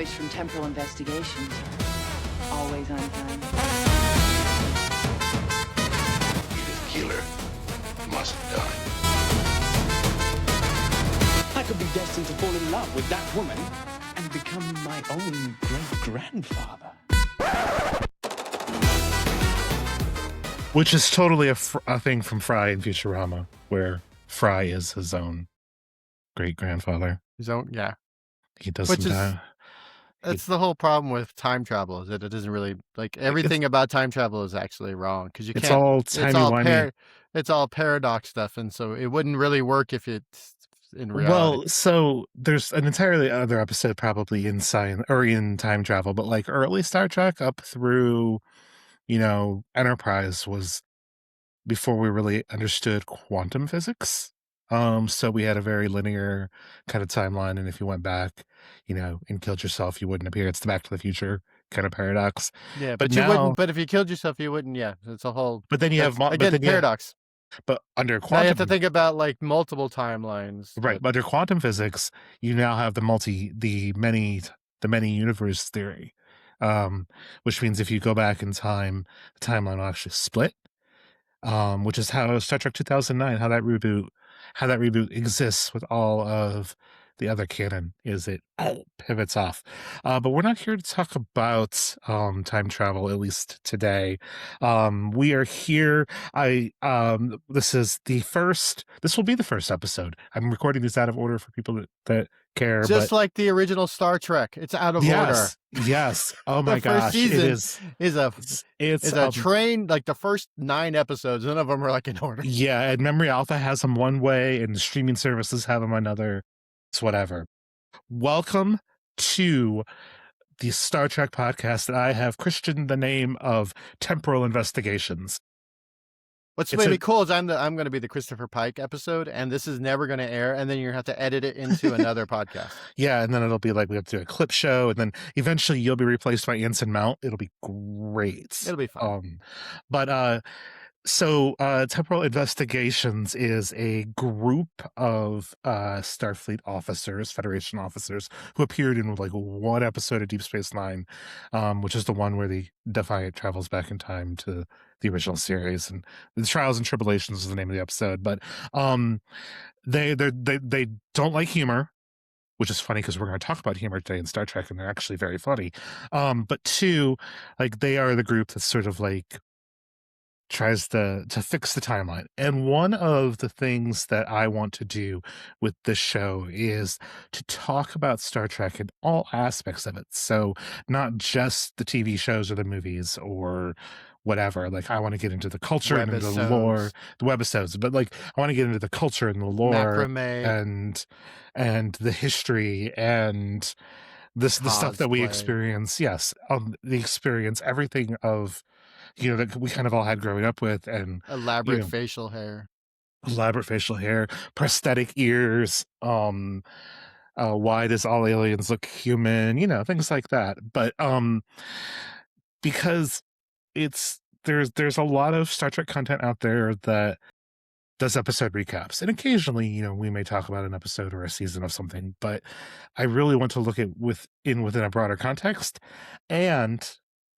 voice from Temporal Investigations. Always on time. Edith Keeler must die. I could be destined to fall in love with that woman and become my own great-grandfather. Which is totally a thing from Fry in Futurama, where Fry is his own great-grandfather. His own, yeah. He doesn't. That's the whole problem with time travel, is that it doesn't really, like, everything about time travel is actually wrong, because you can't. It's all timey-wimey. It's all paradox stuff, and so it wouldn't really work if it's in reality. Well, so there's an entirely other episode probably in science or in time travel, but like early Star Trek up through, Enterprise was before we really understood quantum physics. So we had a very linear kind of timeline, and if you went back, and killed yourself, you wouldn't appear. It's the Back to the Future kind of paradox. Yeah, but you now, wouldn't. But if you killed yourself, you wouldn't. Yeah, it's a whole. But then you have paradox. But under quantum, now you have to think about like multiple timelines. Right? But under quantum physics, you now have the many universe theory, which means if you go back in time, the timeline will actually split. Which is how Star Trek 2009, how that reboot exists with all of the other canon, is it pivots off. But we're not here to talk about time travel, at least today. We are here. This will be the first episode. I'm recording this out of order for people that care. Just like the original Star Trek, it's out of order. Yes. Oh my gosh. It is a train. Like the first 9 episodes, none of them are like in order. Yeah, and Memory Alpha has them one way, and the streaming services have them another. It's whatever. Welcome to the Star Trek podcast that I have christened the name of Temporal Investigations. What's going to be cool is I'm going to be the Christopher Pike episode, and this is never going to air, and then you're going to have to edit it into another podcast. Yeah, and then it'll be like we have to do a clip show, and then eventually you'll be replaced by Anson Mount. It'll be great. It'll be fun. So Temporal Investigations is a group of Starfleet officers, Federation officers, who appeared in like one episode of Deep Space Nine, which is the one where the Defiant travels back in time to the original series, and the Trials and Tribulations is the name of the episode. But they don't like humor, which is funny because we're going to talk about humor today in Star Trek, and they're actually very funny. But two, like they are the group that's sort of like tries to fix the timeline. And one of the things that I want to do with this show is to talk about Star Trek in all aspects of it. So not just the TV shows or the movies or whatever. Like I want to get into the culture and the lore, the webisodes, but like I want to get into the culture and the lore and the history and the stuff that we experience. Yes. The experience, everything of that we kind of all had growing up with, and elaborate facial hair, prosthetic ears, why does all aliens look human, things like that. But because there's a lot of Star Trek content out there that does episode recaps, and occasionally we may talk about an episode or a season of something, but I really want to look at within a broader context, and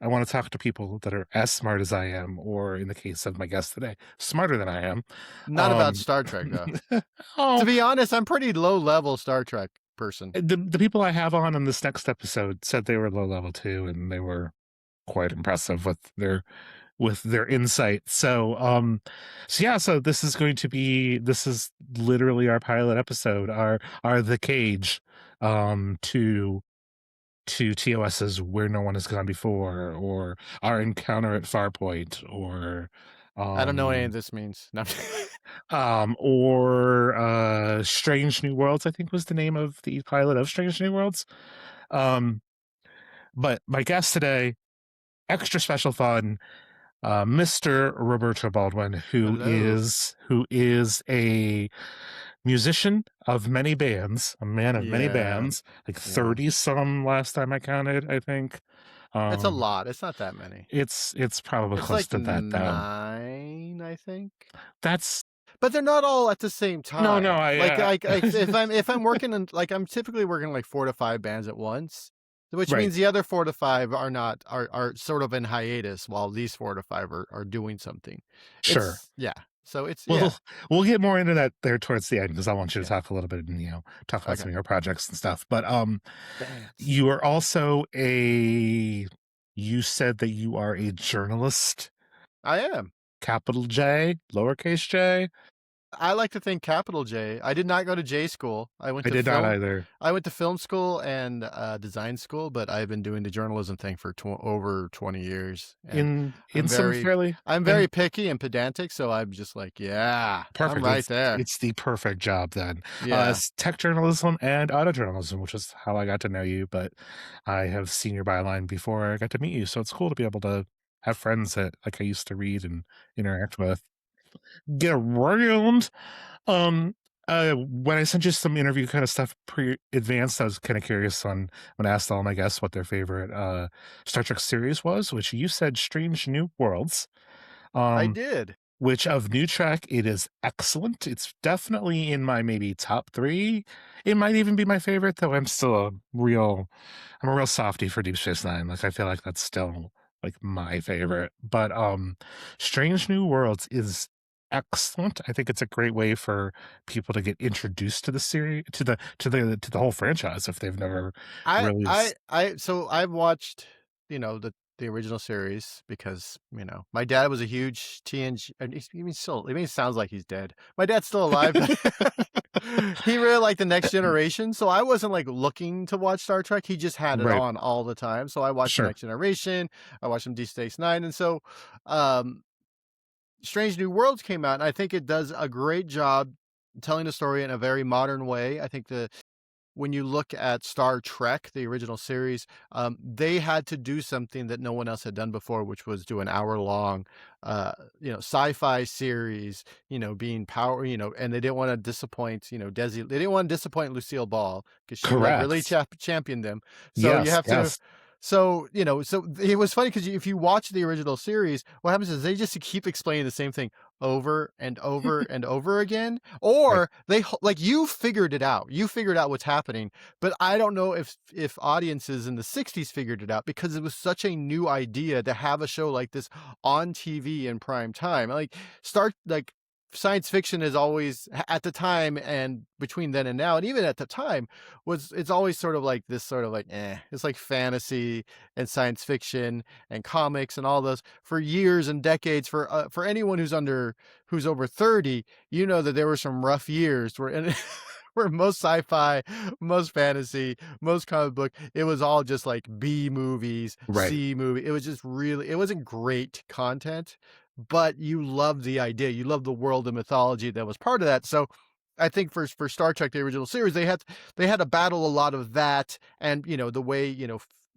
I want to talk to people that are as smart as I am, or in the case of my guest today, smarter than I am. Not about Star Trek, though. To be honest, I'm pretty low-level Star Trek person. The people I have on this next episode said they were low-level too, and they were quite impressive with their insight. So this is literally our pilot episode, our The Cage, to TOS's Where No One Has Gone Before, or our encounter at Farpoint, or I don't know what any of this means. No. Or Strange New Worlds, I think was the name of the pilot of Strange New Worlds. But my guest today, extra special fun, Mr. Roberto Baldwin, who is a musician of many bands, a man of many bands, like 30 some last time I counted, I think. It's a lot. It's not that many. It's probably close like to that, 9, I think. But they're not all at the same time. No, if I'm working in, like, I'm typically working like 4 to 5 bands at once. which Right. means the other 4 to 5 are not are sort of in hiatus while these 4 to 5 are doing something. Sure. It's yeah. So it's Well, yeah. we'll get more into that there towards the end because I want you to Yeah. talk a little bit and talk about some Okay. of your projects and stuff. But Dance. you are also a you said that you are a journalist, I am. capital J, lowercase j. I like to think capital J. I did not go to J school. I did not either. I went to film school and design school, but I've been doing the journalism thing for over 20 years. And In some fairly I'm and very picky and pedantic, so I'm just like, yeah, I'm perfect. right there. It's the perfect job then. Yeah. It's tech journalism and auto journalism, which is how I got to know you. But I have seen your byline before I got to meet you, so it's cool to be able to have friends that like I used to read and interact with. Get around. Um, when I sent you some interview kind of stuff pre-advanced, I was kind of curious on when I asked all my guests what their favorite Star Trek series was, which you said Strange New Worlds. I Um, did. which of New Trek, it is excellent. It's definitely in my maybe top three. It might even be my favorite, though I'm a real softie for Deep Space Nine. Like I feel like that's still like my favorite. But Strange New Worlds is excellent. I think it's a great way for people to get introduced to the series, to the whole franchise if they've never really So I've watched, the original series because, my dad was a huge TNG. And he sounds like he's dead. My dad's still alive, but he really liked the Next Generation. So I wasn't like looking to watch Star Trek. He just had it right. on all the time. So I watched the Sure. Next Generation. I watched some Deep Space Nine. And so, um, Strange New Worlds came out, and I think it does a great job telling the story in a very modern way. I think when you look at Star Trek, the original series, they had to do something that no one else had done before, which was do an hour-long, sci-fi series, being power, and they didn't want to disappoint, Desi. They didn't want to disappoint Lucille Ball because she like really Correct. championed them. So you Yes. have to. Yes. So so it was funny because if you watch the original series, what happens is they just keep explaining the same thing over and over and over again, Right. or like you figured it out. You figured out what's happening, but I don't know if audiences in the 60s figured it out because it was such a new idea to have a show like this on TV in prime time. Like science fiction is always at the time and between then and now, and even at the time it's always sort of like this sort of like it's like fantasy and science fiction and comics and all those for years and decades. For anyone who's over 30, that there were some rough years where where most sci-fi, most fantasy, most comic book, it was all just like B movies, Right. C movie. It was just really, it wasn't great content, but you loved the idea. You loved the world and mythology that was part of that. So I think for Star Trek, the original series, they had to battle a lot of that, and the way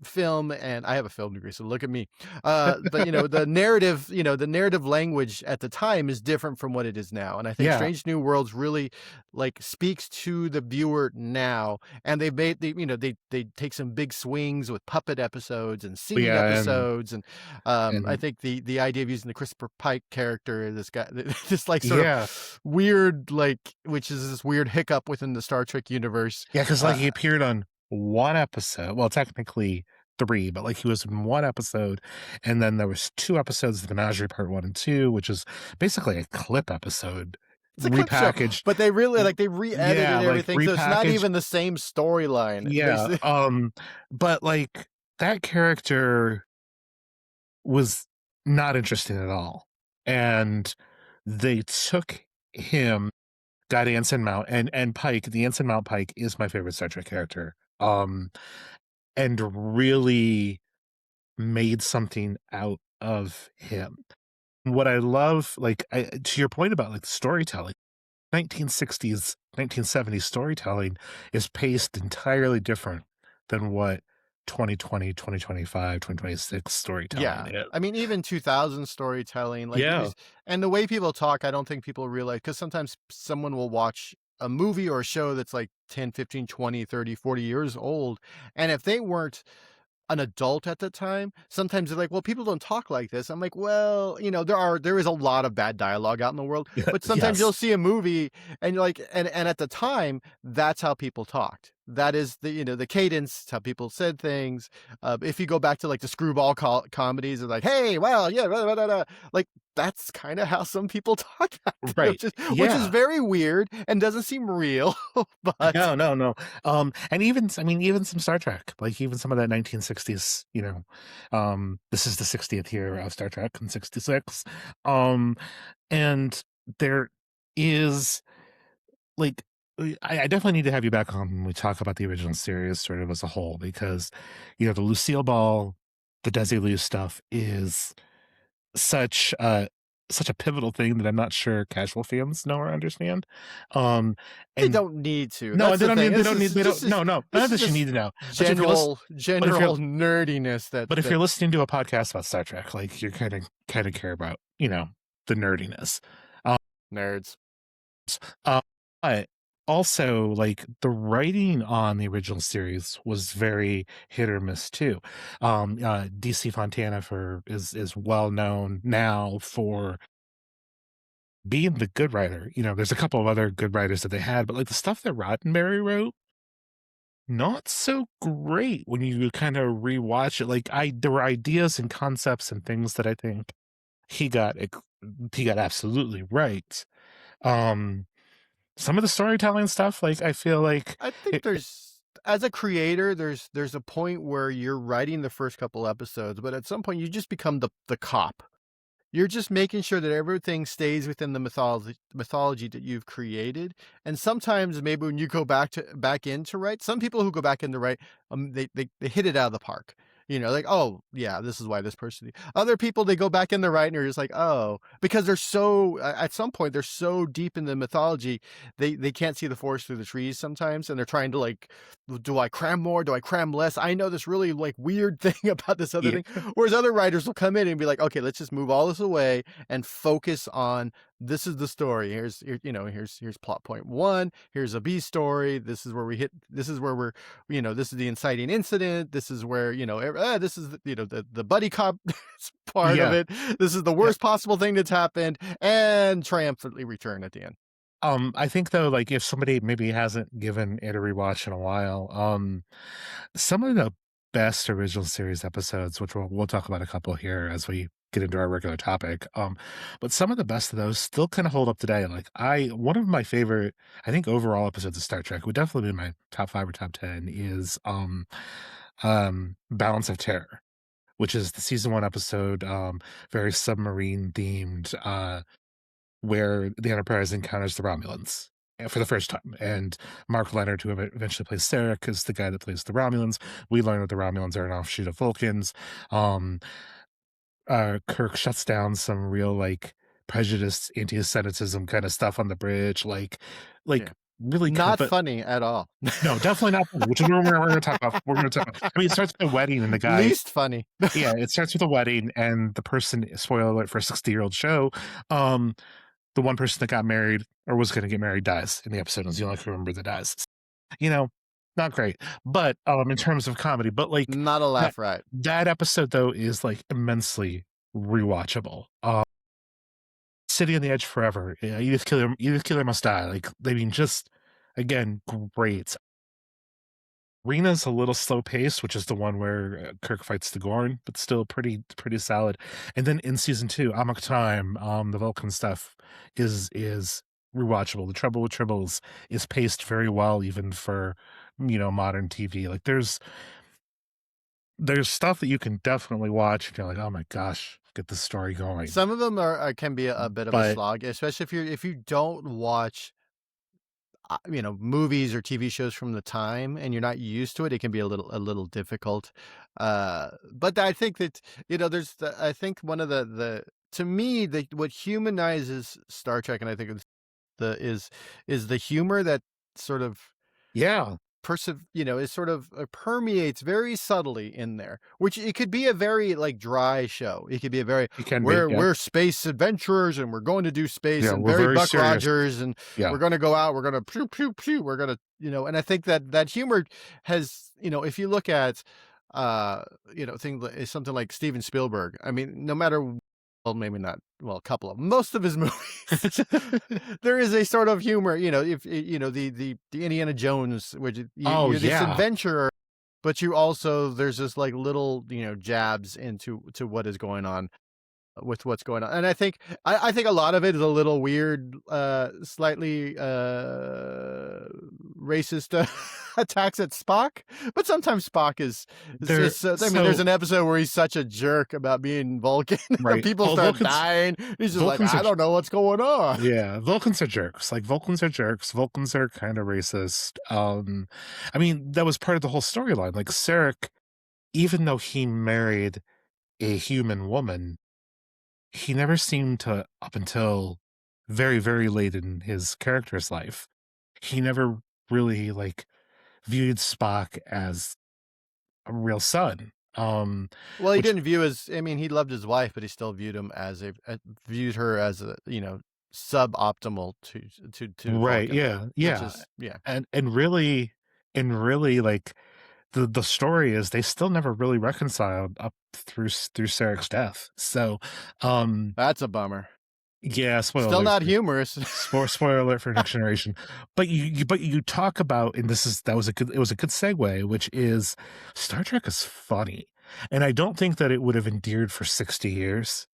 film, and I have a film degree, so look at me. But the narrative language at the time is different from what it is now, and I think Yeah. Strange New Worlds really like speaks to the viewer now, and they take some big swings with puppet episodes and scene Yeah. episodes, and I And think the idea of using the Christopher Pike character, this guy, this like sort yeah. of weird, like, which is this weird hiccup within the Star Trek universe. Yeah, because like Uh, he appeared on one episode. Well, technically three, but like he was in one episode, and then there was two episodes of the Menagerie Part One and Two, which is basically a clip episode it's a clip show, repackaged. but they really like they re-edited Yeah, like everything, so it's not repackaged. even the same storyline. Yeah. But like that character was not interesting at all, and they took him. Got Anson Mount and Pike. The Anson Mount Pike is my favorite Star Trek character. And really made something out of him. What I love, to your point about like storytelling, 1960s, 1970s storytelling is paced entirely different than what 2020, 2025, 2026 storytelling Yeah. is. I mean, even 2000 storytelling, like, Yeah. and the way people talk, I don't think people realize, because sometimes someone will watch a movie or a show that's like 10, 15, 20, 30, 40 years old. And if they weren't an adult at the time, sometimes they're like, well, people don't talk like this. I'm like, well, there is a lot of bad dialogue out in the world, but sometimes Yes. you'll see a movie and you're like, and at the time, that's how people talked. that is the, the cadence, how people said things. If you go back to like the screwball comedies of like, hey, well, yeah, blah, blah, blah, blah," like that's kind of how some people talk back then, Right. which is Yeah. very weird and doesn't seem real. But No, no, no. And even I mean, even some Star Trek, like even some of that 1960s, this is the 60th year of Star Trek in 66. Um, and there is like I definitely need to have you back on when we talk about the original series sort of as a whole, because the Lucille Ball, the Desilu stuff is such such a pivotal thing that I'm not sure casual fans know or understand. Um they and don't need to. no, That's they the don't thing. need they This don't is need they don't just no, no, this not is that you need just to know. But if you're listening general nerdiness but if that you're listening to a podcast about Star Trek, like you're kind of care about, the nerdiness. Um nerds. uh, but also like the writing on the original series was very hit or miss too. DC Fontana for is well known now for being the good writer. There's a couple of other good writers that they had, but like the stuff that Roddenberry wrote, not so great when you kind of rewatch it. Like there were ideas and concepts and things that I think he got he got absolutely right. Um, some of the storytelling stuff, like I feel like I think it, there's as a creator, there's a point where you're writing the first couple episodes, but at some point you just become the cop. You're just making sure that everything stays within the mythology that you've created. And sometimes maybe when you go back into write, some people who go back into write, they hit it out of the park. Like, oh yeah, this is why this person. Other people, they go back in the write and are just like, oh, because they're so at some point they're so deep in the mythology, they can't see the forest through the trees sometimes, and they're trying to like, do I cram more? Do I cram less? I know this really like weird thing about this other yeah, thing. Whereas other writers will come in and be like, okay, let's just move all this away and focus on this is the story. Here's plot point one. Here's a B story. This is where we hit. This is where we're, this is the inciting incident. This is where, this is, the buddy cop part of yeah, it. This is the yeah. worst possible thing that's happened, and triumphantly return at the end. I think though, like if somebody maybe hasn't given it a rewatch in a while, some of the best original series episodes, which we'll talk about a couple here as we get into our regular topic. But some of the best of those still kind of hold up today. Like one of my favorite, I think overall episodes of Star Trek would definitely be my top 5 or top 10 is Balance of Terror, which is the season 1 episode, very submarine themed, where the Enterprise encounters the Romulans for the first time. And Mark Leonard, who eventually plays Sarek, is the guy that plays the Romulans. We learn that the Romulans are an offshoot of Vulcans. Um, Kirk shuts down some real like prejudice, anti-Semitism kind of stuff on the bridge, Yeah. really kind of, Not but funny at all. no, definitely not funny, which is what we're going to talk about. We're going to talk about. I mean, it starts with a wedding, and the guy, Least funny. yeah, it starts with a wedding, and the person, spoiler alert for a 60-year-old show, the one person that got married or was going to get married dies in the episode. And is the only member that dies. You know, not great, but in terms of comedy, but like Not a that laugh right. that episode though is like immensely rewatchable. City on the Edge Forever. Yeah, Edith Killer Must Die. Like, I mean, just again, great. Rena's a little slow paced, which is the one where Kirk fights the Gorn, but still pretty solid. And then in season 2, Amok Time, the Vulcan stuff is rewatchable. The Trouble with Tribbles is paced very well, even for modern TV. Like there's stuff that you can definitely watch, and you're like, oh my gosh, get the story going. Some of them can be a bit of a But slog, especially if you don't watch movies or TV shows from the time and you're not used to it. It can be a little difficult. But I think that I think one of the to me what humanizes Star Trek, and I think is the humor that sort of yeah, it sort of permeates very subtly in there, which it could be a very like dry show. It could be a very, it can be. Yeah, we're space adventurers and we're going to do space, yeah, and we're very very Buck serious. Rogers, and Yeah, we're going to go out, we're going to pew pew pew, we're going to and I think that humor has, if you look at things something like Steven Spielberg. I mean, no matter well, maybe not. Well, a couple of most of his movies, there is a sort of humor. If the Indiana Jones, which Oh you're this yeah. adventurer, but you also there's this like little jabs into to what is going on with what's going on. And I think a lot of it is a little weird, slightly racist attacks at Spock. But sometimes Spock There I mean, there's so an episode where he's such a jerk about being Vulcan. The right. people Oh, start dying. He's just like, Vulcans are I don't know what's going on. yeah, Vulcans are jerks. Like Vulcans are jerks. Vulcans are kind of racist. I mean, that was part of the whole storyline. Like Sarek, even though he married a human woman, he never seemed to, up until very, very late in his character's life, he never really like viewed Spock as a real son. Well, he Which didn't view as. I mean, he loved his wife, but he still viewed him as viewed her as a suboptimal to right, Vulcan, yeah, which yeah. is yeah. And really like the story is they still never really reconciled up through Sarek's death. So That's a bummer. yeah, spoiler Still alert not humorous. spoiler alert for Next Generation. But you talk about, and it was a good segue, which is Star Trek is funny. And I don't think that it would have endured for 60 years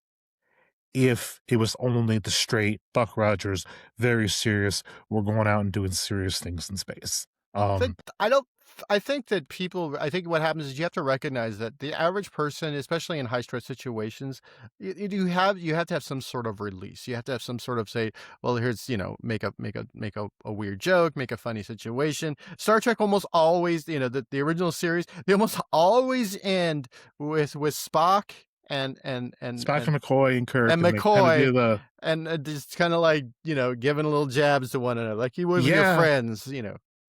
if it was only the straight Buck Rogers, very serious, we're going out and doing serious things in space. Think I don't. I think that people. I think what happens is you have to recognize that the average person, especially in high stress situations, you have to have some sort of release. You have to have some sort of say, well, here's make a weird joke, make a funny situation. Star Trek almost always, the original series, they almost always end with Spock and Spock and McCoy and Kirk, and and they kind of do McCoy, the and just kind of like giving a little jabs to one another, like you would with your yeah, friends,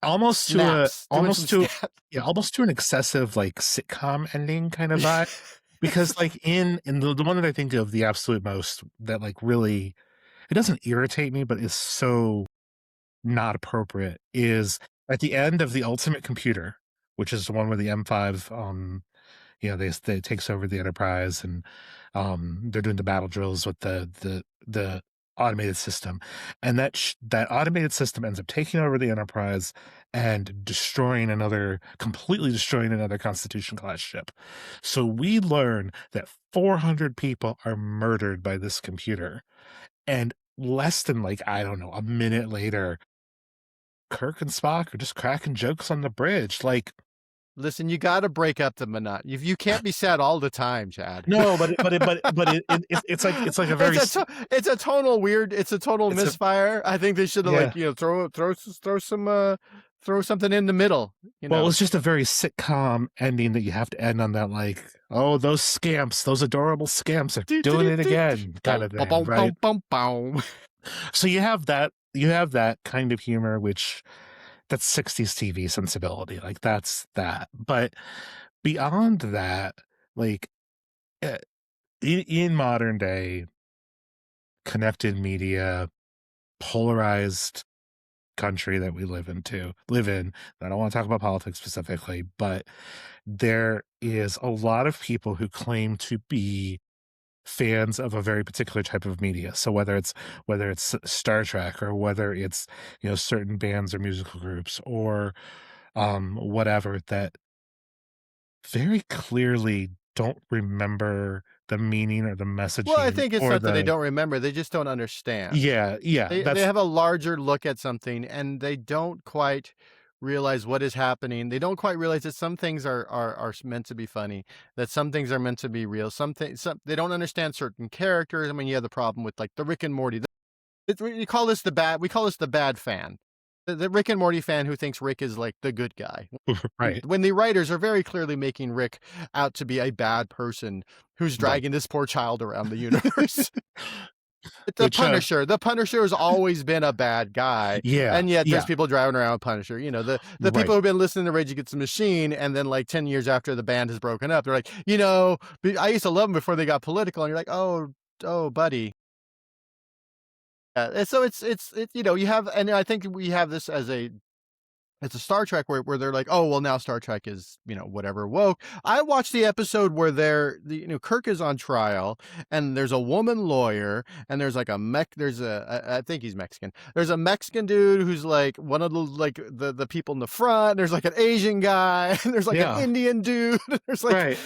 almost to a snaps, doing some snaps. yeah, almost to an excessive like sitcom ending kind of vibe. Because like in the one that I think of the absolute most, that like really, it doesn't irritate me, but is so not appropriate, is at the end of the Ultimate Computer, which is the one where the M5 they takes over the Enterprise, and they're doing the battle drills with the automated system, and that automated system ends up taking over the Enterprise and completely destroying another Constitution class ship. So we learn that 400 people are murdered by this computer, and less than like, I don't know, a minute later, Kirk and Spock are just cracking jokes on the bridge. Like, Listen, you got to break up the monotony. You can't be sad all the time, Chad. no, it's like a very It's a total weird. It's a total misfire. I think they should have yeah. throw something in the middle. Well, it's just a very sitcom ending that you have to end on that, like, oh, those scamps, those adorable scamps are doing it again, kind of thing, right? So you have that kind of humor, which that's 60s TV sensibility, like that's that. But beyond that, like in modern day connected media, polarized country that we live in, I don't want to talk about politics specifically, but there is a lot of people who claim to be fans of a very particular type of media. So whether it's Star Trek, or whether it's certain bands or musical groups, or whatever, that very clearly don't remember the meaning or the messaging. Well, I think it's or not that they the don't remember; they just don't understand. yeah They have a larger look at something, and they don't quite realize what is happening. They don't quite realize that some things are meant to be funny, that some things are meant to be real. Some they don't understand certain characters. I mean, you have the problem with like the Rick and Morty. We call this the bad fan. The Rick and Morty fan who thinks Rick is like the good guy. right. When the writers are very clearly making Rick out to be a bad person who's dragging this poor child around the universe. The Which, Punisher. The Punisher has always been a bad guy. yeah, And yet there's yeah, people driving around with Punisher. The right. people who've been listening to Rage Against the Machine, and then like 10 years after the band has broken up, they're like, I used to love them before they got political. And you're like, oh, buddy. So it's you have, and I think we have this as a It's a Star Trek where they're like, oh well, now Star Trek is whatever woke. I watched the episode where Kirk is on trial, and there's a woman lawyer, and there's like I think he's Mexican. There's a Mexican dude who's like one of the people in the front. There's like an Asian guy, and there's like an Indian dude. There's like Right.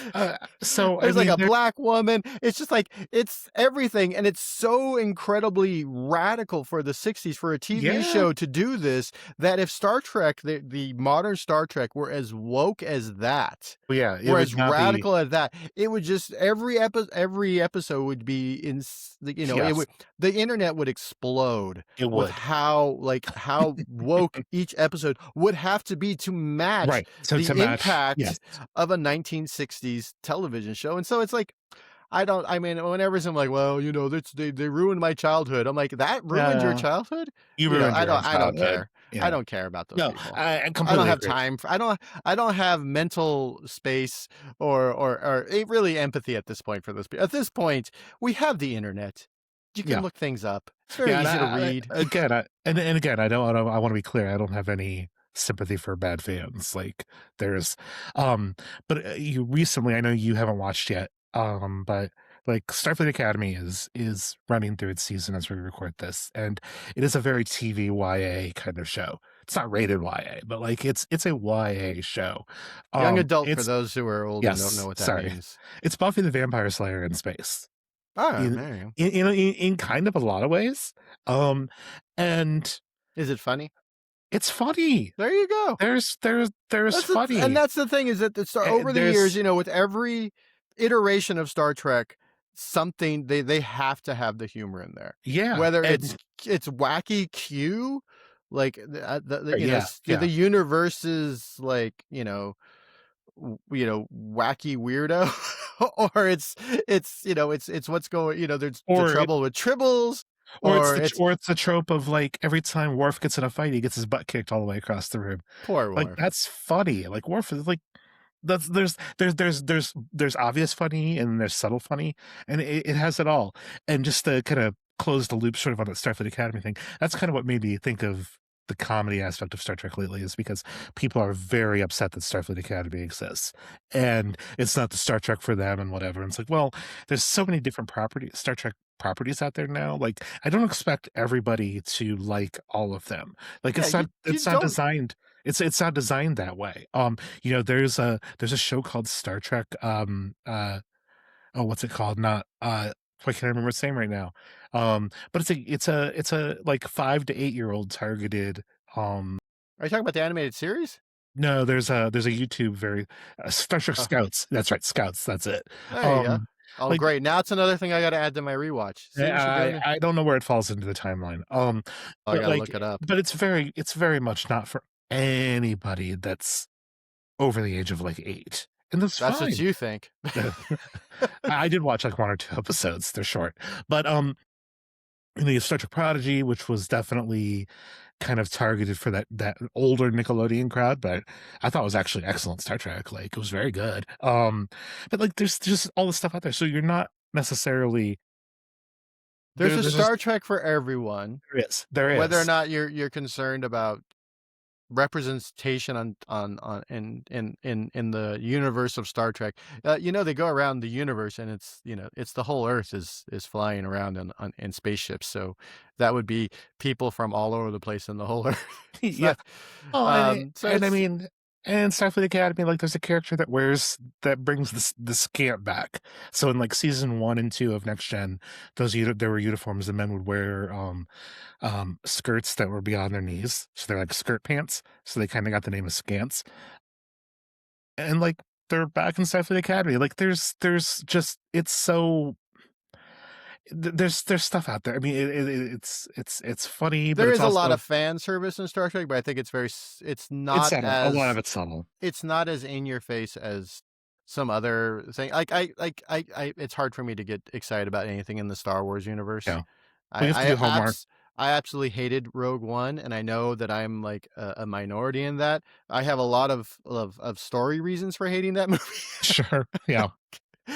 So there's like a black woman. It's just like it's everything, and it's so incredibly radical for the '60s for a TV show to do this. That if Star Trek, the modern Star Trek, were as woke as that, were as radical as that, it would just every episode would be it would, the internet would explode. It with would. how woke each episode would have to be to match the impact of a 1960s television show. And so it's like, whenever I'm like, well, they ruined my childhood. I'm like, that ruined your childhood? You ruined your own I don't childhood. care. Yeah. I don't care about those people. I completely I don't have agree. time for, I don't have mental space or really empathy at this point for those people. At this point, we have the internet. You can look things up. It's very easy to read. Again, I want to be clear. I don't have any sympathy for bad fans. Like there's, but you recently, I know you haven't watched yet, but like Starfleet Academy is running through its season as we record this, and it is a very TV YA kind of show. It's not rated YA, but like it's a YA show. Young adult for those who are old and don't know what that means. It's Buffy the Vampire Slayer in space. Oh, in kind of a lot of ways. And is it funny? It's funny. There you go. There's funny. And that's the thing, is that over the years, with every iteration of Star Trek, something they have to have the humor in there. Yeah. Whether it's wacky Q, like the universe's like, wacky weirdo, or it's what's going, there's the trouble with tribbles. Or it's the trope of like every time Worf gets in a fight, he gets his butt kicked all the way across the room. Poor Worf. Like that's funny. Like Worf is like there's obvious funny and there's subtle funny, and it has it all. And just to kind of close the loop sort of on the Starfleet Academy thing, that's kind of what made me think of the comedy aspect of Star Trek lately, is because people are very upset that Starfleet Academy exists and it's not the Star Trek for them and whatever. And it's like, well, there's so many different Star Trek properties out there now. Like I don't expect everybody to like all of them. Like it's not designed. It's not designed that way. There's a show called Star Trek. What's it called? Not I can't remember its name right now. But it's a like 5 to 8 year old targeted. Are you talking about the animated series? No, there's a YouTube Star Trek Scouts. That's right, Scouts. That's it. There you go. Oh, like, great! Now it's another thing I got to add to my rewatch. I don't know where it falls into the timeline. I gotta look it up. But it's very much not for anybody that's over the age of like 8. And that's fine. What you think. I did watch like 1 or 2 episodes. They're short. But the Star Trek Prodigy, which was definitely kind of targeted for that older Nickelodeon crowd, but I thought it was actually excellent Star Trek. Like it was very good. But like there's just all this stuff out there. So you're not necessarily there's a Star Trek for everyone. There is. Whether or not you're concerned about representation in the universe of Star Trek. They go around the universe, and it's the whole Earth is flying around in spaceships. So that would be people from all over the place in the whole Earth. Yeah. And Starfleet Academy, like there's a character that brings the scant back. So in like season 1 and 2 of Next Gen, there were uniforms. The men would wear skirts that were beyond their knees, so they're like skirt pants. So they kind of got the name of scants. And like they're back in Starfleet Academy. Like there's just it's so. There's stuff out there. I mean, it's funny. There is also a lot of fan service in Star Trek, but I think it's not a lot of it's subtle. It's not as in your face as some other thing. Like I it's hard for me to get excited about anything in the Star Wars universe. Yeah, we have to do homework. I absolutely hated Rogue One, and I know that I'm like a minority in that. I have a lot of story reasons for hating that movie. Sure, yeah.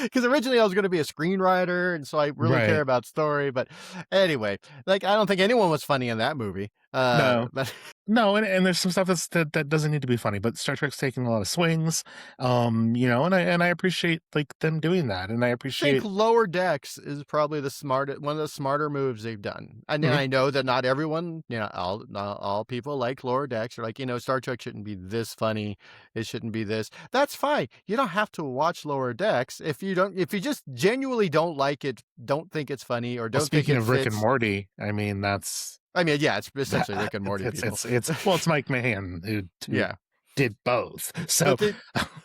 Because originally I was going to be a screenwriter, and so I really care about story. But anyway, like I don't think anyone was funny in that movie. No. But No, and there's some stuff that doesn't need to be funny, but Star Trek's taking a lot of swings, and I appreciate, like, them doing that, and I I think appreciate. Lower Decks is probably one of the smarter moves they've done. And then Mhm. I know that not everyone, not all people like Lower Decks or like, Star Trek shouldn't be this funny. It shouldn't be this. That's fine. You don't have to watch Lower Decks if you just genuinely don't like it, don't think it's funny, or Well, don't think speaking it of Rick and fits. Morty, I mean, that's I mean, yeah, it's that essentially Rick and Morty people. it's Mike Mahan who Yeah. did both. So, But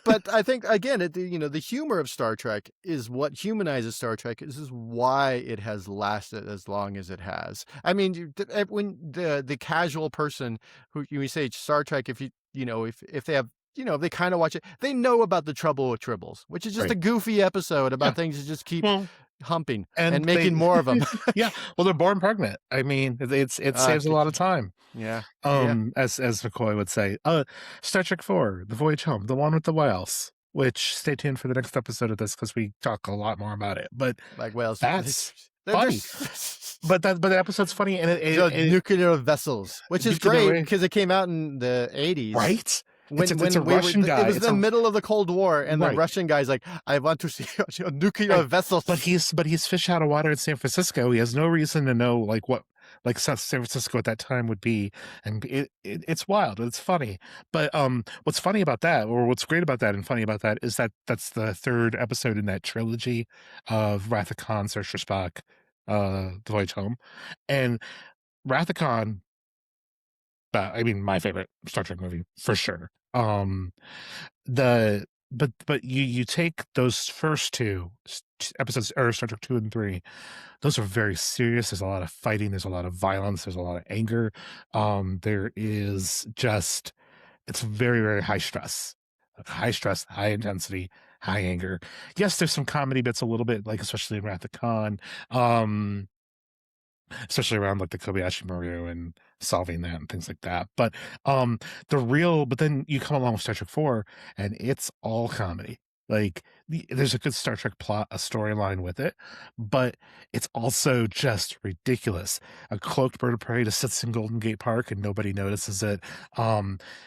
but I think again, the humor of Star Trek is what humanizes Star Trek. This is why it has lasted as long as it has. I mean, when the casual person who you say Star Trek, if if they have if they kind of watch it, they know about the Trouble with Tribbles, which is just a right. goofy episode Yeah. about things that just keep Well, humping and and making more of them. yeah, well, they're born pregnant. I mean, it saves a lot of time. Yeah, yeah. As McCoy would say, Star Trek 4, The Voyage Home, the one with the whales, which stay tuned for the next episode of this because we talk a lot more about it. But Like whales. that's They're funny. But the episode's funny, and nuclear vessels, which is great because it came out in the 80s. right? When It's a we Russian guy. it was It's the a middle of the Cold War, and the right. Russian guy's like, "I want to see a nuclear Right. vessel." But he's fish out of water in San Francisco. He has no reason to know what San Francisco at that time would be, and it's wild. It's funny. But what's funny about that, or what's great about that, and funny about that, is that that's the third episode in that trilogy of Wrath of Khan, Search for Spock, The Voyage Home, and Wrath of Khan. I mean, my favorite Star Trek movie for sure. The but you take those first two episodes, or Star Trek 2 and 3, those are very serious. There's a lot of fighting, there's a lot of violence, there's a lot of anger. There is just it's very, very high stress. High stress, high intensity, high anger. Yes, there's some comedy bits a little bit, like especially in Wrath of Khan. Especially around like the Kobayashi Maru and solving that and things like that. But but then you come along with Star Trek 4 and it's all comedy. Like there's a good Star Trek plot, a storyline with it, but it's also just ridiculous. A cloaked bird of prey just sits in Golden Gate Park and nobody notices it. Yeah,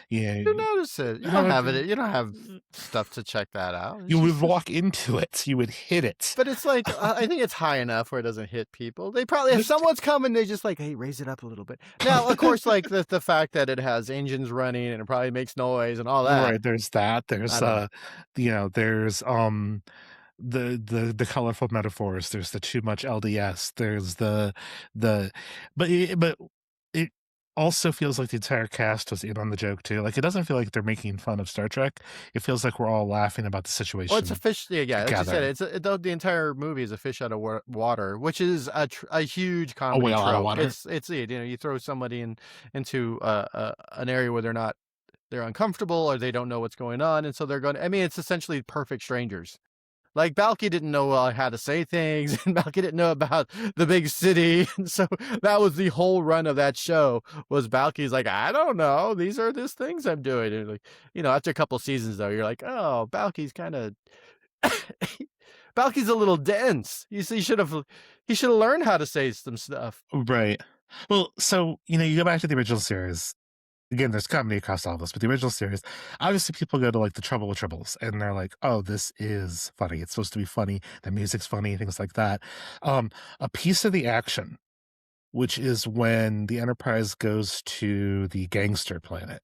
You notice it. You don't have it. You don't have stuff to check that out. you would walk into it, you would hit it. But it's like I think it's high enough where it doesn't hit people. They probably if someone's coming, they just like, hey, raise it up a little bit. Now, of course, like the fact that it has engines running and it probably makes noise and all that. Right, there's that. There's there's the colorful metaphors. There's the too much LDS. There's the but it also feels like the entire cast was in on the joke too. Like it doesn't feel like they're making fun of Star Trek. It feels like we're all laughing about the situation. Well, it's a fish. Yeah. Like you together. said, the entire movie is a fish out of water, which is a huge comedy whale out of trope. water. It's you throw somebody into an area where they're uncomfortable or they don't know what's going on, and so they're going. I mean, it's essentially perfect strangers. Like Balky didn't know how to say things, and Balky didn't know about the big city, and so that was the whole run of that show. Was Balky's like, I don't know, these are these things I'm doing, and like after a couple seasons though, you're like, oh, Balky's kind of Balky's a little dense. You see, he should have learned how to say some stuff. Right. Well, so you go back to the original series. Again, there's comedy across all of this, but the original series, obviously people go to like the Trouble with Tribbles and they're like, oh, this is funny. It's supposed to be funny. The music's funny, things like that. A piece of the action, which is when the Enterprise goes to the gangster planet.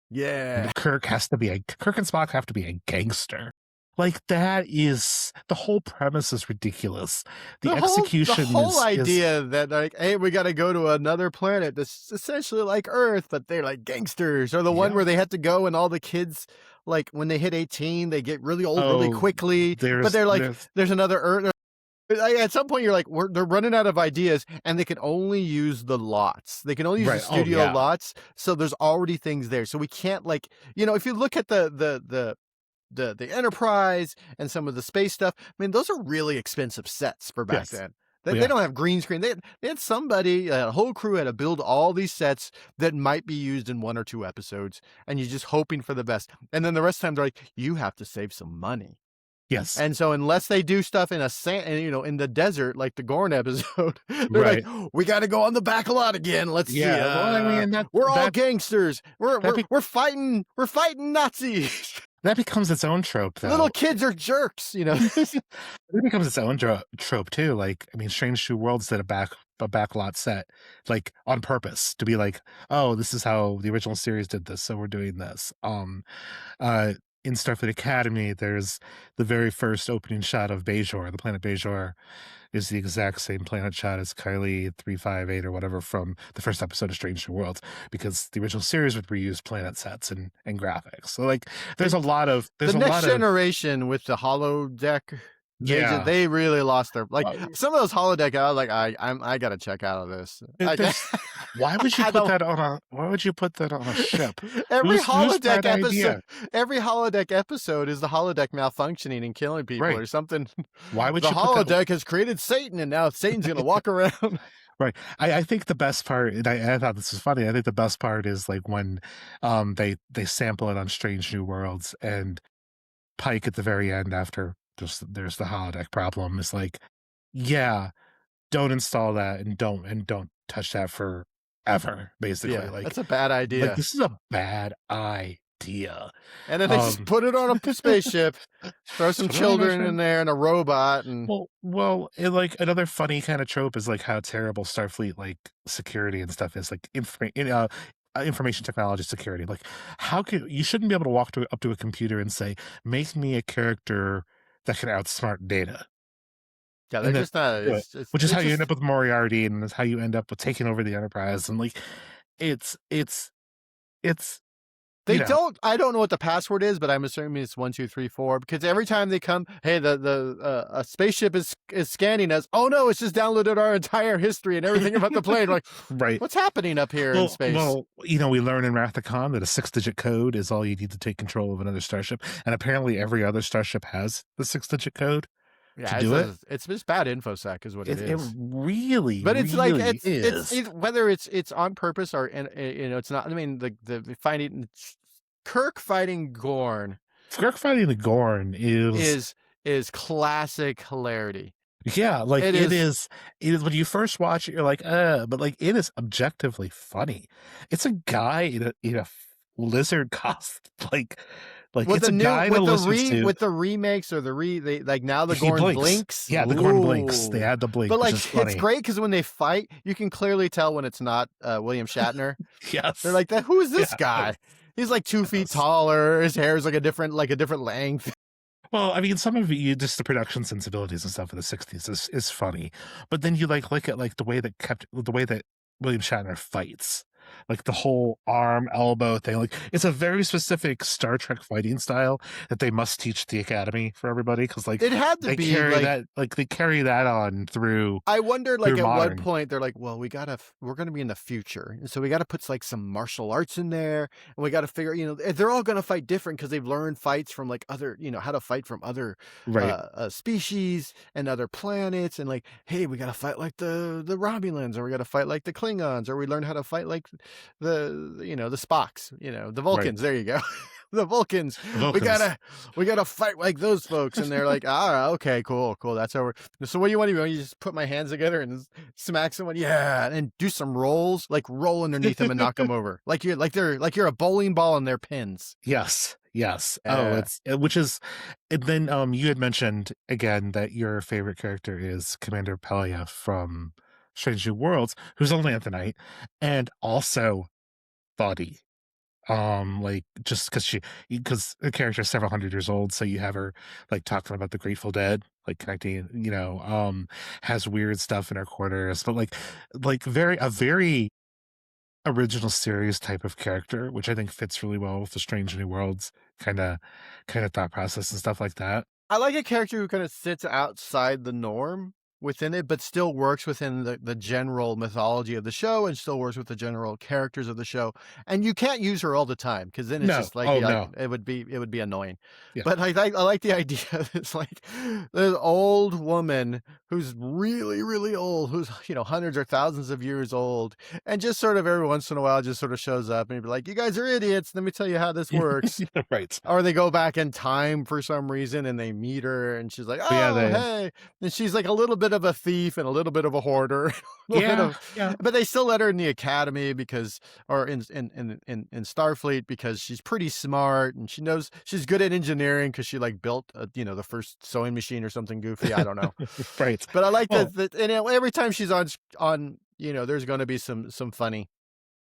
Yeah. Kirk and Spock have to be a gangster. Like that is the whole premise is ridiculous. The execution the whole is idea that like, hey, we got to go to another planet that's essentially like Earth, but they're like gangsters, or the one where they had to go and all the kids, like when they hit 18, they get really old really quickly. But they're like, there's another Earth. At some point, you're like, they're running out of ideas, and they can only use the lots. They can only use the studio lots. So there's already things there. So we can't if you look at the Enterprise and some of the space stuff, I mean, those are really expensive sets for back then. They don't have green screen. They had somebody, a whole crew had to build all these sets that might be used in 1 or 2 episodes, and you're just hoping for the best. And then the rest of the time, they're like, you have to save some money. Yes. And so unless they do stuff in a in the desert, like the Gorn episode, they're like, Right. we got to go on the back lot again. Let's see. Yeah. Well, I mean, We're all gangsters. that be- We're fighting Nazis. that becomes its own trope, Little though. kids are jerks, It becomes its own trope too. Like, I mean, Strange New Worlds did a backlot set, like on purpose to be like, oh, this is how the original series did this, so we're doing this. Uh, in Starfleet Academy, there's the very first opening shot of Bajor. The planet Bajor is the exact same planet shot as Kylie 358 or whatever from the first episode of Strange New Worlds, because the original series would reuse planet sets and graphics. So like, there's a lot of the next generation with the holodeck. Yeah. They really lost their some of those holodeck. I was like, I gotta check out of this. Why would you put that on a? Why would you put that on a ship? Every Whose holodeck bright episode, idea? every holodeck episode is the holodeck malfunctioning and killing people Right. or something. Why would the you put that? holodeck has created Satan, and now Satan's gonna walk around. Right. I think the best part, and I thought this was funny. I think the best part is like when they sample it on Strange New Worlds, and Pike at the very end after there's the holodeck problem is like, yeah, don't install that and don't touch that forever. Basically, Yeah, like that's a bad idea. like this is a bad idea. And then they just put it on a spaceship, throw some children in there and a robot, and well, like another funny kind of trope is like how terrible Starfleet like security and stuff is, like information technology security. Like, how could you shouldn't be able to walk up to a computer and say, "Make me a character that can outsmart Data." yeah, they're just not. Which is how you end up with Moriarty, and it's how you end up with taking over the Enterprise, and like, it's. They don't. I don't know what the password is, but I'm assuming it's 1, 2, 3, 4. Because every time they come, hey, a spaceship is scanning us. Oh no, it's just downloaded our entire history and everything about the plane. Like, right. What's happening up here in space? Well, we learn in Wrath of Khan that a 6-digit code is all you need to take control of another starship, and apparently every other starship has the 6-digit code. Yeah, to do it. It's just bad infosec, is what it is. It really, but it's really like is. it's whether it's on purpose or it's not. I mean, the fighting Kirk fighting Gorn. Kirk fighting the Gorn is classic hilarity. Yeah, like it is when you first watch it, you're like, but like it is objectively funny. It's a guy in a lizard costume, like with it's a guy in a lizard suit. With the remakes or now the Gorn blinks. Yeah, the Gorn blinks. They add the blink, but like it's great because when they fight, you can clearly tell when it's not William Shatner. Yes, they're like, who is this guy? He's like 2 feet taller. His hair is like a different length. Well, I mean, some of it, just the production sensibilities and stuff of the '60s is funny, but then you look at like the way that William Shatner fights, like the whole arm elbow thing. Like, it's a very specific Star Trek fighting style that they must teach the Academy for everybody, because like it had to be they carry that on through. I wondered at modern. what point they're like, well, we're going to be in the future, and so we got to put like some martial arts in there, and we got to figure, they're all going to fight different because they've learned fights from like other, how to fight from other species and other planets, and like, hey, we got to fight like the Romulans, or we got to fight like the Klingons, or we learn how to fight like the Spocks, the Vulcans. There you go. The Vulcans. We gotta fight like those folks. And they're like, okay, cool. That's over. So what do you want to do? You just put my hands together and smack someone? Yeah. And do some rolls, like roll underneath them and knock them over. Like you're a bowling ball and they're pins. Yes. And then you had mentioned again that your favorite character is Commander Pelia from Strange New Worlds, who's a Lanthanite and also Body. Like, just because the character is several hundred years old, so you have her like talking about the Grateful Dead, like connecting, has weird stuff in her quarters, but like a very original series type of character, which I think fits really well with the Strange New Worlds kind of thought process and stuff like that. I like a character who kind of sits outside the norm within it, but still works within the general mythology of the show, and still works with the general characters of the show. And you can't use her all the time, because then it's just like, it would be annoying. Yeah. But I like the idea. It's like this old woman who's really, really old, who's, hundreds or thousands of years old, and just sort of every once in a while just sort of shows up and be like, "You guys are idiots. Let me tell you how this works." Right. Or they go back in time for some reason and they meet her and she's like, But yeah, "Oh, they hey." And she's like a little bit of a thief and a little bit of a hoarder, a little bit yeah, of, yeah. but they still let her in the academy because, or in Starfleet because she's pretty smart and she knows she's good at engineering because she like built the first sewing machine or something goofy. I don't know. Right. But I like Well that, and every time she's on, there's going to be some funny.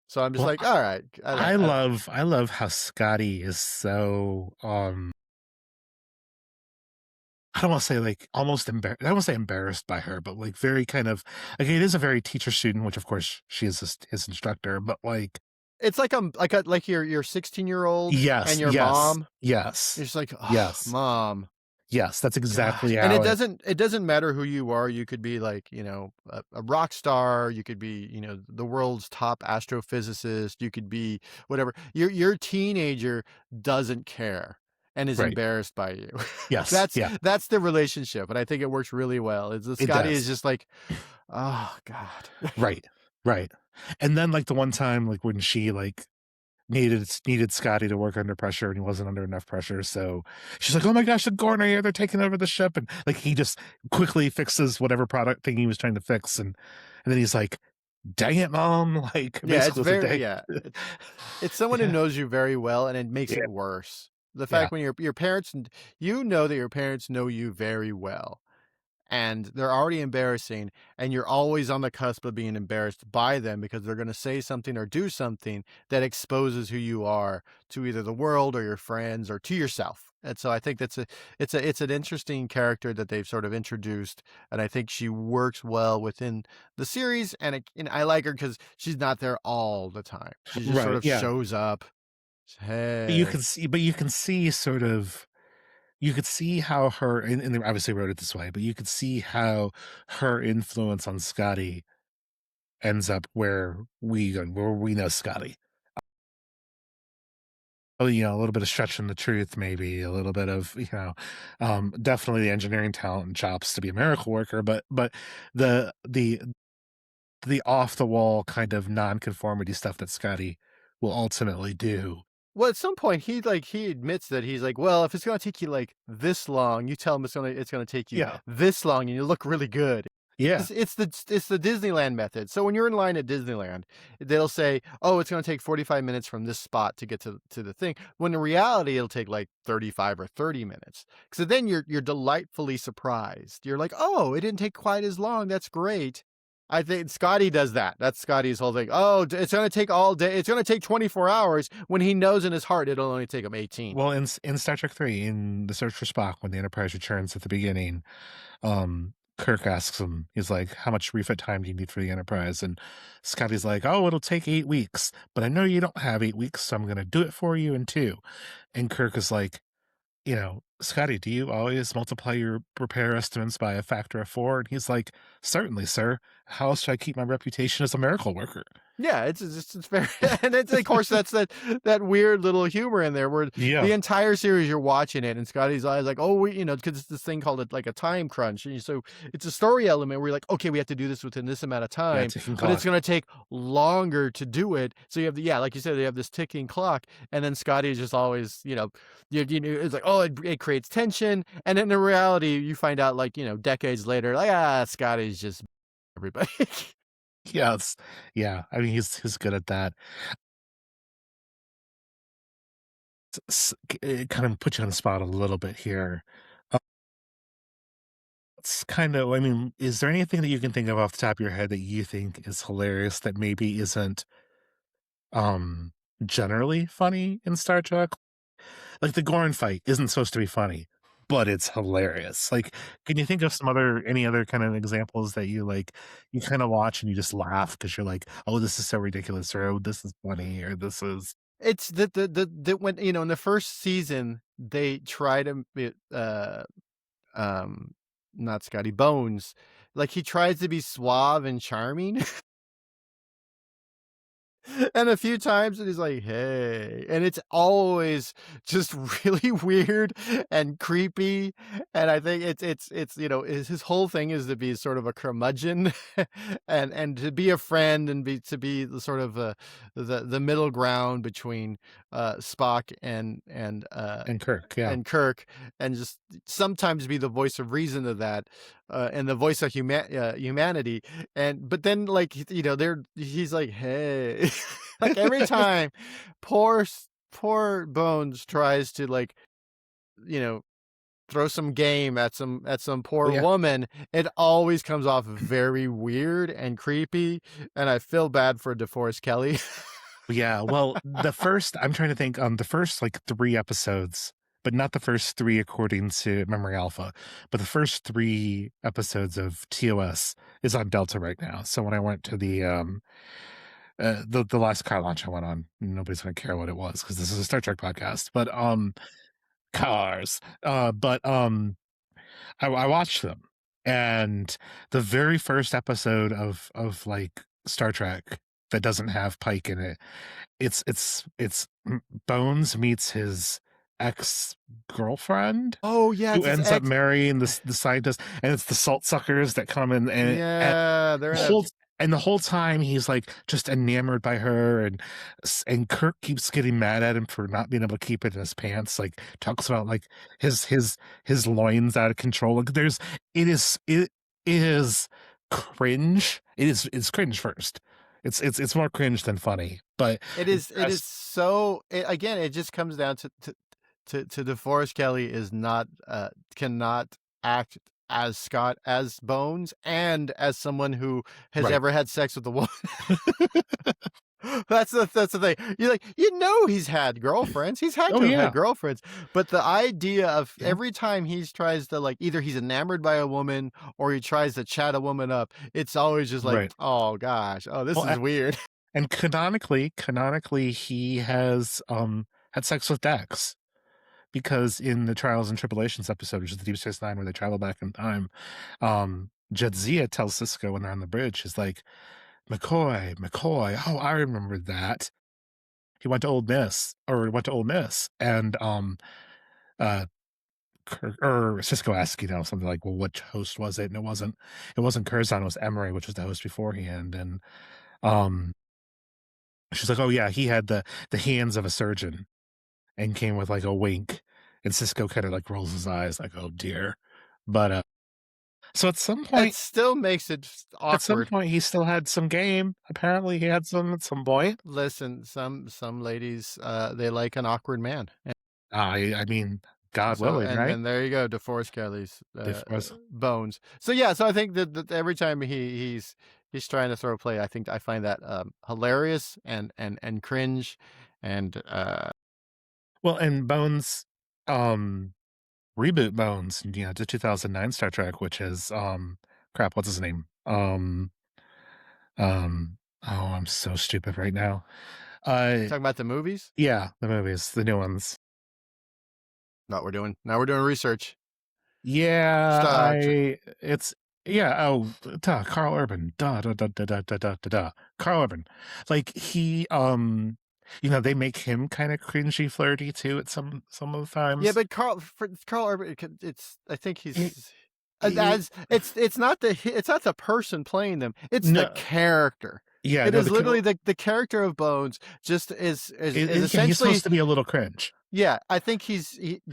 So I'm just well, like, all right, I love how Scotty is so, I don't wanna say, like, almost I don't wanna say embarrassed by her, but, like, very kind of like, it is a very teacher-student, which, of course, she is his instructor, but, like it's like your 16-year-old and yes, your yes, mom. yes, You're just like, oh, yes, mom. yes, that's God. exactly And how it it doesn't matter who you are. You could be like, a rock star. You could be, the world's top astrophysicist. You could be whatever. Your teenager doesn't care and is right. embarrassed by you. Yes, that's yeah, that's the relationship. And I think it works really well. Is that it Scotty is does. just like, oh God. Right, right, and then, like, the one time, like, when she, like, needed Scotty to work under pressure, and he wasn't under enough pressure, so she's like, "Oh my gosh, the Gorn are here, they're taking over the ship," and, like, he just quickly fixes whatever product thing he was trying to fix, and then he's like, "Dang it, mom," like, Yeah, it's basically was like, very "Dang." yeah. It's someone who Yeah, knows you very well, and it makes yeah, it worse. The yeah, fact when your parents, you know that your parents know you very well, and they're already embarrassing, and you're always on the cusp of being embarrassed by them because they're going to say something or do something that exposes who you are to either the world or your friends or to yourself. And so I think it's an interesting character that they've sort of introduced, and I think she works well within the series. And I like her because she's not there all the time. She just sort right, of yeah, shows up. but you Hey, can see sort of you could see how her and they obviously wrote it this way, but you could see how her influence on Scotty ends up where we know Scotty. Oh, a little bit of stretching the truth, maybe a little bit of, definitely the engineering talent and chops to be a miracle worker, but the the the off the wall kind of nonconformity stuff that Scotty will ultimately do. well, at some point, he admits that he's like, "Well, if it's gonna take you, like, this long, you tell him it's gonna take you Yeah. this long, and you look really good." Yeah. It's the Disneyland method. So when you're in line at Disneyland, they'll say, "Oh, it's gonna take 45 minutes from this spot to get to the thing," when in reality, it'll take, like, 35 or 30 minutes. So then you're delightfully surprised. You're like, "Oh, it didn't take quite as long. That's great." I think Scotty does that. That's Scotty's whole thing. "Oh, it's gonna take all day. It's gonna take 24 hours," when he knows in his heart it'll only take him 18. Well, in Star Trek 3, in The Search for Spock, when the Enterprise returns at the beginning, Kirk asks him, he's like, "How much refit time do you need for the Enterprise?" And Scotty's like, "Oh, it'll take 8 weeks, but I know you don't have 8 weeks, so I'm gonna do it for you in 2." And Kirk is like, "Scotty, do you always multiply your repair estimates by a factor of 4?" And he's like, "Certainly, sir. How else should I keep my reputation as a miracle worker?" Yeah, it's very and it's of course, that's that weird little humor in there where Yeah. the entire series you're watching it and Scotty's eyes like, "Oh, because it's this thing called like a time crunch." And so it's a story element where you're like, "Okay, we have to do this within this amount of Yeah, time, ticking but it's clock. gonna take longer to do it." So you have yeah, like you said, they have this ticking clock, and then Scotty is just always, it's like, "Oh, it creates tension." And then in reality, you find out like, decades later, like, Scotty's just everybody. Yes. Yeah, I mean, he's good at that. It kind of put you on the spot a little bit here. Uh, it's kind of I mean, is there anything that you can think of off the top of your head that you think is hilarious that maybe isn't, um, generally funny in Star Trek? Like, the Gorn fight isn't supposed to be funny, but it's hilarious. Like, can you think of any other kind of examples that you kinda watch and you just laugh because 'cause you're like, "Oh, this is so ridiculous," or, "Oh, this is funny," or, "This is" It's the when, in the first season, they try to um, not Scotty, Bones, like, he tries to be suave and charming, And a few times and he's like, "Hey," and it's always just really weird and creepy, and I think it's, his whole thing is to be sort of a curmudgeon and to be a friend and to be the sort of, the middle ground between, Spock And Kirk, yeah. and Kirk, and just sometimes be the voice of reason to that, and the voice of humanity. And but then, like, he's like, "Hey," like every time, poor Bones tries to, like, you know throw some game at some Oh, poor yeah. woman, it always comes off very weird and creepy, and I feel bad for DeForest Kelly. Yeah, well, I'm trying to think, the first, like, 3 episodes, but not the first 3 according to Memory Alpha, but the first 3 episodes of TOS is on Delta right now. So when I went to the last car launch I went on, nobody's gonna care what it was because this is a Star Trek podcast, but, cars. I watched them, and the very first episode of, like, Star Trek that doesn't have Pike in it, Bones meets his ex-girlfriend Oh, yeah, who it's his ends up ex. marrying the scientist, and it's the salt suckers that come in, and Yeah, they're the in a whole time he's, like, just enamored by her, and Kirk keeps getting mad at him for not being able to keep it in his pants, like, talks about, like, his loins out of control, like, it is cringe. It's cringe first. It's more cringe than funny, but it is as so again, it just comes down to DeForest Kelly is not, cannot act as Scott, as Bones, and as someone who has right. ever had sex with a woman. That's the thing. He's had girlfriends. He's had Oh, to have had yeah. girlfriends, but the idea of every time tries to, like, either he's enamored by a woman or he tries to chat a woman up, it's always just like, Right. "Oh gosh, oh, this Well, is weird." and canonically, he has, had sex with Dax, because in the Trials and Tribulations episode, which is the Deep Space Nine, where they travel back in time, Jadzia tells Sisko when they're on the bridge, she's like, McCoy, oh, I remember that. He went to Old Miss, and, uh, or Sisko asked, something like, "Well, which host was it?" And it wasn't Curzon, it was Emery, which was the host beforehand, and, um she's like, "Oh, yeah, he had the hands of a surgeon and came with, like, a wink." And Cisco kinda, like, rolls his eyes like, "Oh, dear." But, so It still makes it at some awkward. point, he still had some game. Apparently, he had some at some point. Listen, some ladies, they like an awkward man, and I mean, God so willing, and right? then there you go, DeForest Kelly's, If was Bones. So, yeah, so I think that every time he's trying to throw a play, I find that, hilarious and cringe, and, well, and Bones, um, reboot Bones, the 2009 Star Trek, which is, crap, what's his name? Oh, I'm so stupid right now. Uh, talking about the movies? yeah, the movies, the new ones. Now we're doing research. Yeah, Star Tre oh, duh, Carl Urban. Duh, duh, duh, duh, duh, duh, duh, duh, duh. Carl Urban. Like, they make him kind of cringy flirty too at some of the Yeah, times. but Carl Urban, it's I think It, he's it, as it's not the person playing them, it's the no, character. yeah, It no, is literally the character of Bones just is yeah, he's essentially. supposed to be a little cringe. Yeah, I think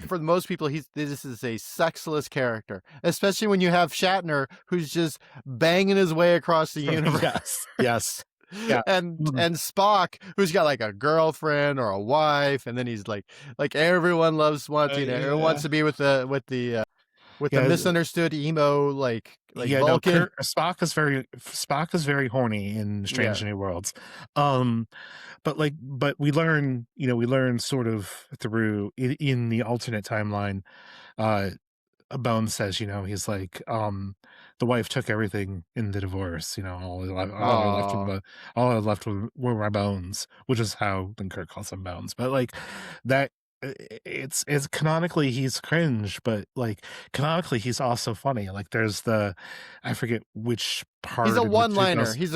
for most people, this is a sexless character, especially when you have Shatner, who's just banging his way across the universe. Yes, yes, yeah. Mhm. And Spock, who's got, like, a girlfriend or a wife, and then he's like everyone everyone wants Yeah, to be with the yeah, misunderstood emo, like yeah. No, Vulcan. Spock is very horny in Yeah. Strange New Worlds. Um, but we learn sort of through in the alternate timeline. Uh, Bones says, he's like, the wife took everything in the divorce. Oh, All I left were my bones, which is how then Kirk calls them bones. But like that. it's canonically he's cringe, but like canonically he's also funny. Like there's the I forget which He's part a in which it one-liner. goes. He's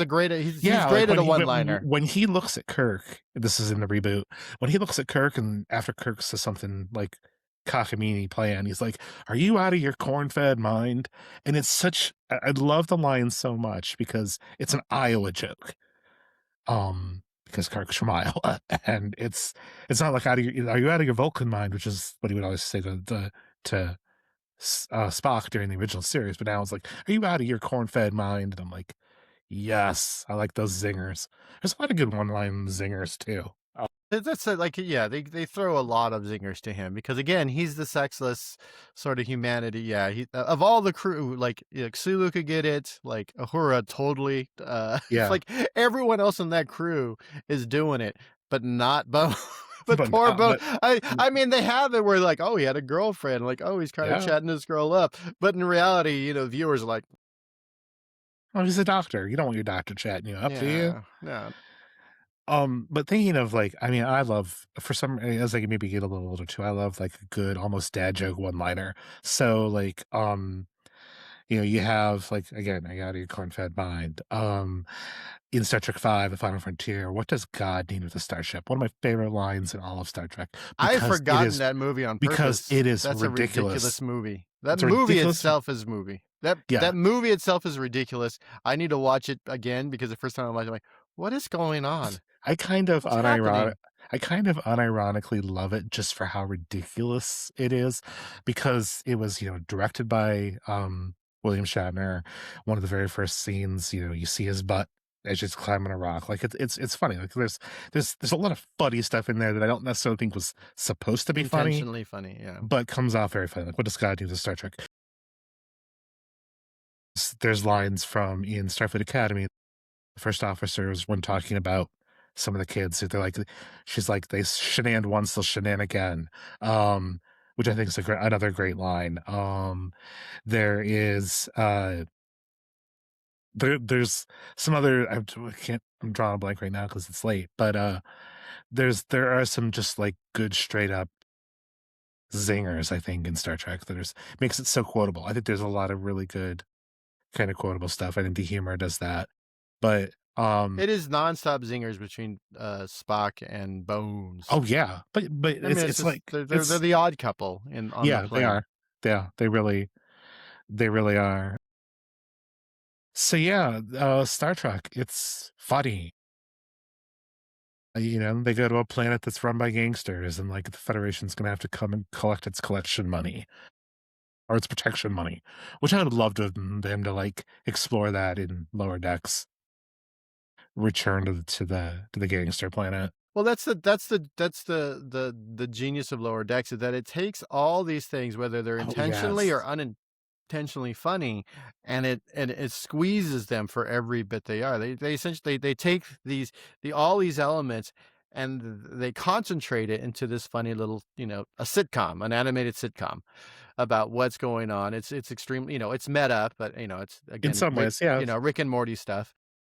Yeah, like great at a one-liner. when he looks at Kirk, this is in the reboot. When he looks at Kirk and after Kirk says something like cockamamie plan, he's like, "Are you out of your corn-fed mind?" And it's such I love the line so much because it's an Iowa joke. Because Kirk's from Iowa, and it's not like out of your are you out of your Vulcan mind, which is what he would always say to Spock during the original series, but now it's like, "Are you out of your corn-fed mind?" And I'm like, "Yes, I like those zingers." There's a lot of good one-line zingers too. That's like, yeah, they throw a lot of zingers to him because again, he's the sexless sort of humanity. Yeah, of all the crew, like Sulu could get it, like Uhura totally. It's Yeah, like everyone else in that crew is doing it, but not Bo. But but poor Bo. but I mean, they have it where like, oh, he had a girlfriend, like, oh, he's kind of yeah. chatting this girl up, but in reality, viewers are like, Oh, he's a doctor. You don't want your doctor chatting you up, do you? yeah, no, But thinking of like, I mean, I love for some as I maybe get a little older too, I love like a good almost dad joke one-liner. So like, you have like again, I got your corn-fed mind. In Star Trek V, The Final Frontier, what does God need with a starship? One of my favorite lines in all of Star Trek I've forgotten that movie on because purpose. it is That's a ridiculous. ridiculous movie. That It's a movie ridiculous. itself is movie. That Yeah, that movie itself is ridiculous. I need to watch it again because the first time I watched it, I'm like, what is going on? I kind of What's unironic happening? I kind of unironically love it just for how ridiculous it is because it was, directed by William Shatner. One of the very first scenes, you see his butt as he's climbing a rock. Like it's funny. Like there's a lot of funny stuff in there that I don't necessarily think was supposed to be funny, Intentionally funny, yeah. but comes off very funny. Like what does God do to Star Trek? There's lines from in Starfleet Academy. The first officers when talking about some of the kids, they're like, she's like, they shenaned once, they'll shenan again. Um, which I think is another great line. There is there's some other I can't I'm drawing a blank right now because it's late, but there are some just like good straight up zingers I think in Star Trek that makes it so quotable. I think there's a lot of really good kind of quotable stuff. I think the humor does that. But It is nonstop zingers between Spock and Bones. oh yeah, but I mean, it's it's just like they're the odd couple on the yeah, they plane. are. Yeah, they really are. So yeah, Star Trek, it's funny. They go to a planet that's run by gangsters, and like the Federation's gonna have to come and collect its collection money or its protection money, which I would love them to like explore that in Lower Decks, return to the gangster planet. Well, that's the genius of Lower Decks is that it takes all these things, whether they're Oh intentionally or yes, unintentionally funny, and it squeezes them for every bit they are. They essentially they take all these elements and they concentrate it into this funny little a sitcom, an animated sitcom about what's going on. It's extremely it's meta, but it's in again some ways, yeah, Rick and Morty stuff.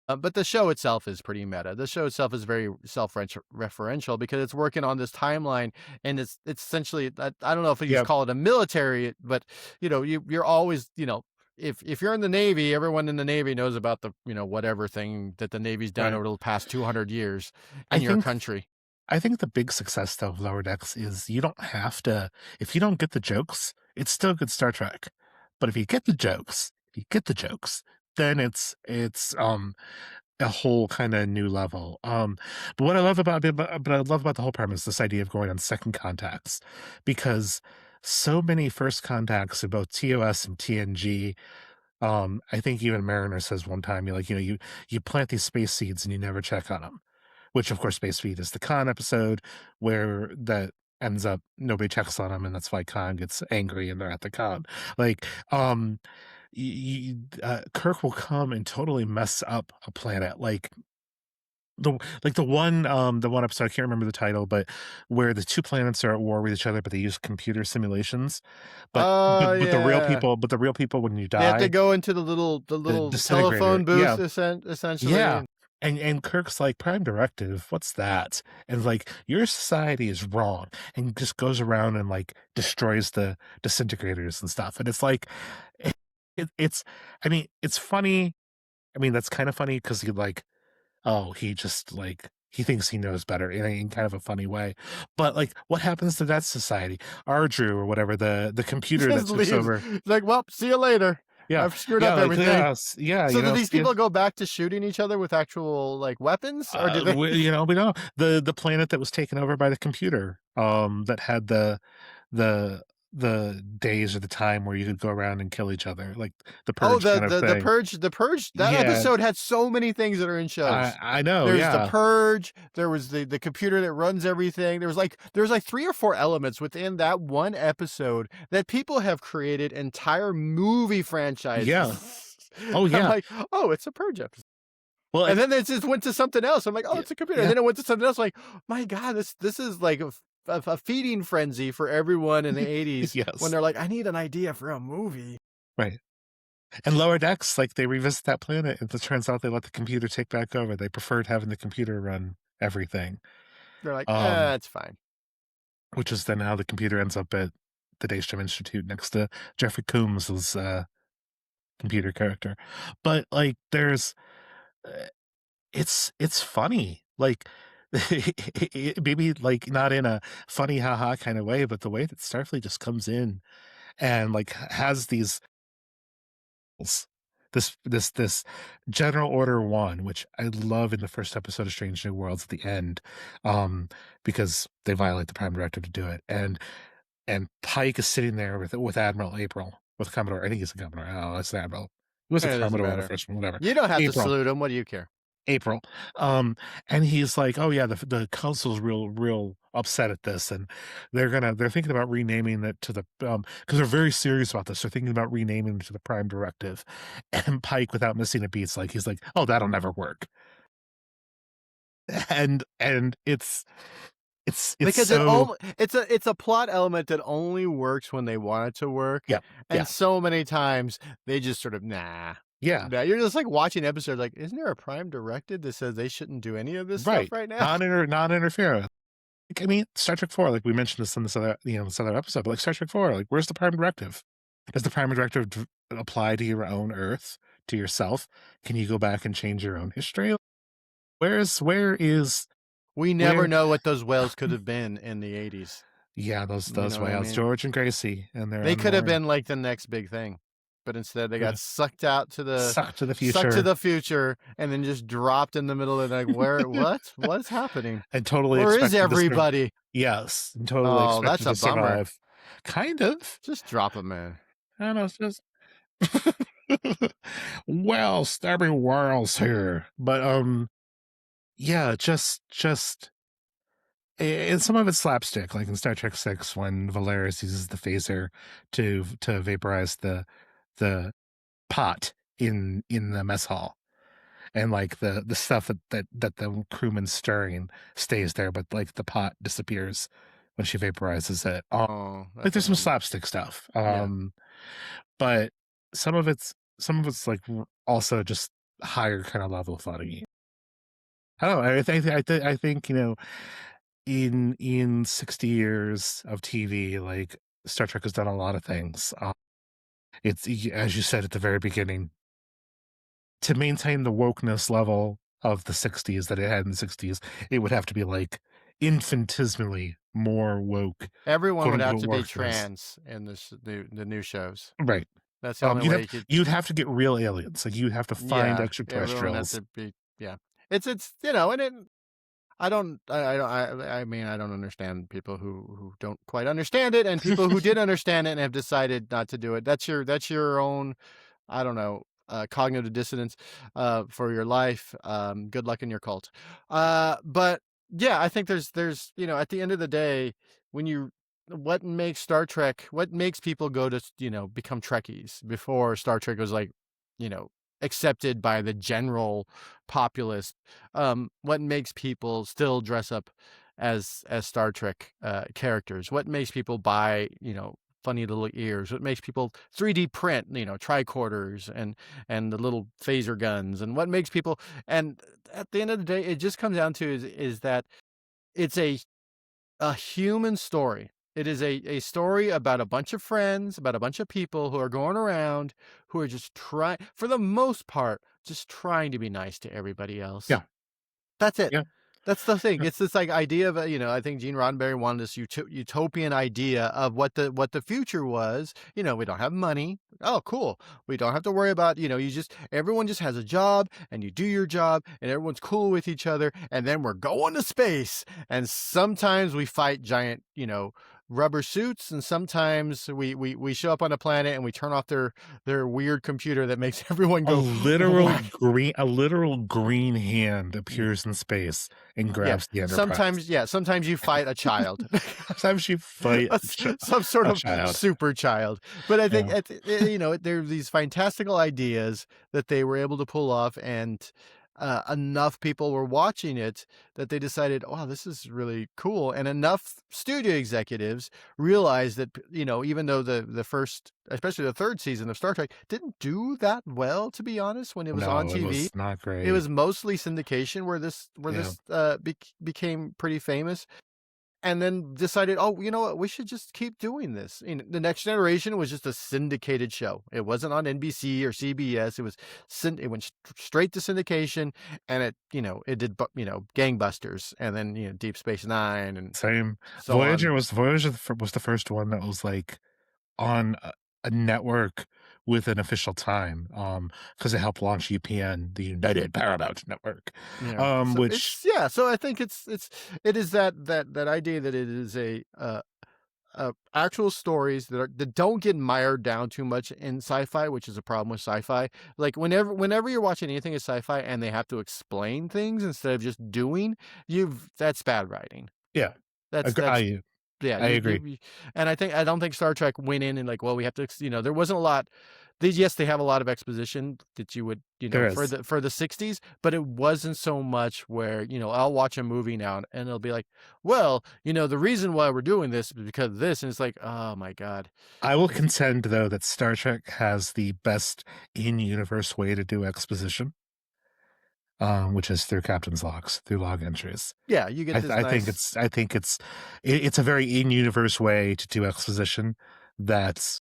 But the show itself is pretty meta. The show itself is very self-referential because it's working on this timeline, and it's essentially I don't know if you yeah, call it a military, but you're always if you're in the Navy, everyone in the Navy knows about the whatever thing that the Navy's done right. over the past 200 years I in your think country. I think the big success though of Lower Decks is you don't have to if you don't get the jokes, it's still good Star Trek. But if you get the jokes, then it's a whole kind of new level. But what I love about it, but I love about the whole premise, this idea of going on second contacts, because so many first contacts in both TOS and TNG. I think even Mariner says one time, you plant these space seeds and you never check on them. Which of course, Space Feed is the Khan episode where that ends up nobody checks on him, and that's why Khan gets angry and they're at the Khan. Like, Kirk will come and totally mess up a planet, the one episode I can't remember the title, but where the two planets are at war with each other, but they use computer simulations. But Oh but yeah, the real people when you they have to die, go into the the little disintegrator. telephone booth Yeah, essentially. yeah. And And Kirk's like, "Prime Directive, what's that?" And like, "Your society is wrong," and just goes around and like destroys the disintegrators and stuff. And it's like, it's, I mean, it's funny. I mean, that's kind of funny because he like, oh, he just like he thinks he knows better in kind of a funny way. But like, what happens to that society? Ardrew or whatever, the computer that Just takes leaves. over. It's like, well, see you later. Yeah, I've screwed yeah, up like everything. yeah, So you do know, these people go back to shooting each other with actual like weapons, or do they? you know, we don't the planet that was taken over by the computer, that had the the days or the time where you could go around and kill each other, like the Oh, purge kind of the thing. purge, the purge. That Yeah, episode had so many things that are in shows. I know, There's the yeah, purge. There was the computer that runs everything. There's like 3 or 4 elements within that one episode that people have created entire movie yeah, franchises. oh I'm yeah. like, oh, it's a purge episode. Well, And then it just went to something else. I'm like, oh, yeah, it's a computer. And yeah, then it went to something else. Like, my God, this is like a feeding frenzy for everyone in the 80s when yes, they're like, I need an idea for a movie. right. And Lower Decks, like they revisit that planet, and it turns out they let the computer take back over. They preferred having the computer run everything, They're like, um, it's fine. which is then how the computer ends up at the Daystrom Institute next to Jeffrey Combs's computer character. But like, there's uh, it's funny, like maybe like not in a funny haha kind of way, but the way that Starfleet just comes in and like has these this General Order 1, which I love in the first episode of Strange New Worlds at the end, um, because they violate the Prime Directive to do it. And Pike is sitting there with Admiral April, with Commodore. I think he's a Commodore. Oh, it's an Admiral. He was a It doesn't Commodore in the matter. first one, whatever. You don't have to April. salute him. What do you care? April. And he's like, "Oh yeah, the council's real upset at this, and they're thinking about renaming it to the because they're very serious about this. They're thinking about renaming it to the Prime Directive." And Pike, without missing a beat, he's like, "Oh, that'll never work." And it's Because so it's a plot element that only works when they want it to work. yeah, yeah, And so many times they just sort of yeah, nah. You're just like watching episodes like, isn't there a prime directive that says they shouldn't do any of this stuff right. right now? Non-interference. Like, I mean, Star Trek 4, like we mentioned this in this other, this other episode, but like Star Trek 4, like where's the Prime Directive? Does the Prime Directive apply to your own Earth, to yourself? Can you go back and change your own history? Where is We never where? know what those whales could have been in the 80s. Yeah, those You know what I whales, mean? George and Gracie, and their They could have unborn been like the next big thing. But instead they yeah, got sucked out to the sucked to the sucked to future the future and then just dropped in the middle of like where what's happening? and totally Where is expected to everybody? yes, and totally Oh, that's expected a to bummer. survive. Kind of. Just drop them, man. I don't know. It's just well, Stabby Worlds here, but yeah, just and some of it's slapstick, like in Star Trek 6 when Valeris uses the phaser to vaporize the pot in the mess hall. And like the stuff that the crewman's stirring stays there, but like the pot disappears when she vaporizes it. Oh, Like that's a there's some bummer. slapstick stuff. Yeah. But some of it's like also just higher kind of level funny. I don't know. I think in 60 years of TV, like Star Trek has done a lot of things. As you said at the very beginning, to maintain the wokeness level of the 60s that it had in the 60s, it would have to be like infinitesimally more woke, Everyone quote would have unquote to be workers. trans in the new shows. Right. That's the only way you could. You'd have to get real aliens. Like you'd have to find Yeah, everyone has extraterrestrials. to be. Yeah, it's and it. I mean, I don't understand people who don't quite understand it, and people who did understand it and have decided not to do it. That's your own. I don't know. Cognitive dissonance for your life. Good luck in your cult. But yeah, I think there's at the end of the day, when you what makes Star Trek, what makes people go to become Trekkies before Star Trek was like you know accepted by the general populace. What makes people still dress up as Star Trek characters? What makes people buy funny little ears, what makes people 3D print, tricorders and the little phaser guns, and what makes people. And at the end of the day, it just comes down to is that it's a human story. It is a story about a bunch of friends, about a bunch of people who are going around who are just trying, for the most part, just trying to be nice to everybody else. Yeah. That's it. Yeah. That's the thing. It's this like idea of I think Gene Roddenberry wanted this utopian idea of what the future was. We don't have money. Oh, cool. We don't have to worry about, everyone just has a job and you do your job and everyone's cool with each other. And then we're going to space. And sometimes we fight giant, rubber suits. And sometimes we show up on a planet and we turn off their weird computer that makes everyone A go literal whack. green hand appears in space and Yeah. grabs the Enterprise. Sometimes you fight a child. Sometimes you fight Some sort a of child. super child. But I think Yeah. there are these fantastical ideas that they were able to pull off, and enough people were watching it that they decided, wow, this is really cool. And enough studio executives realized that, even though the first, especially the third season of Star Trek didn't do that well, to be honest, when it was on No, it TV. was not great. It was mostly syndication where Yeah. this became pretty famous, and then decided, oh, you know what, we should just keep doing this. The Next Generation was just a syndicated show. It wasn't on NBC or CBS. It went straight to syndication, and it did gangbusters, and then Deep Space Nine and Same. so on. Voyager was the first one that was like on a network with an official time, because it helped launch UPN, the United Paramount Network, Yeah. So which it's yeah. So I think it is that idea that it is actual stories that don't get mired down too much in sci-fi, which is a problem with sci-fi. Like whenever you're watching anything in sci-fi and they have to explain things instead of just doing, that's bad writing. yeah, That's yeah, I agree. and I don't think Star Trek went in and like, well, we have to, there wasn't a lot. Yes, they have a lot of exposition that you would, There for is. the 60s, but it wasn't so much where, I'll watch a movie now and it'll be like, well, the reason why we're doing this is because of this. And it's like, oh my God. I will contend though that Star Trek has the best in-universe way to do exposition, which is through captain's logs, through log entries. Yeah, you get this I think nice. it's a very in-universe way to do exposition. That's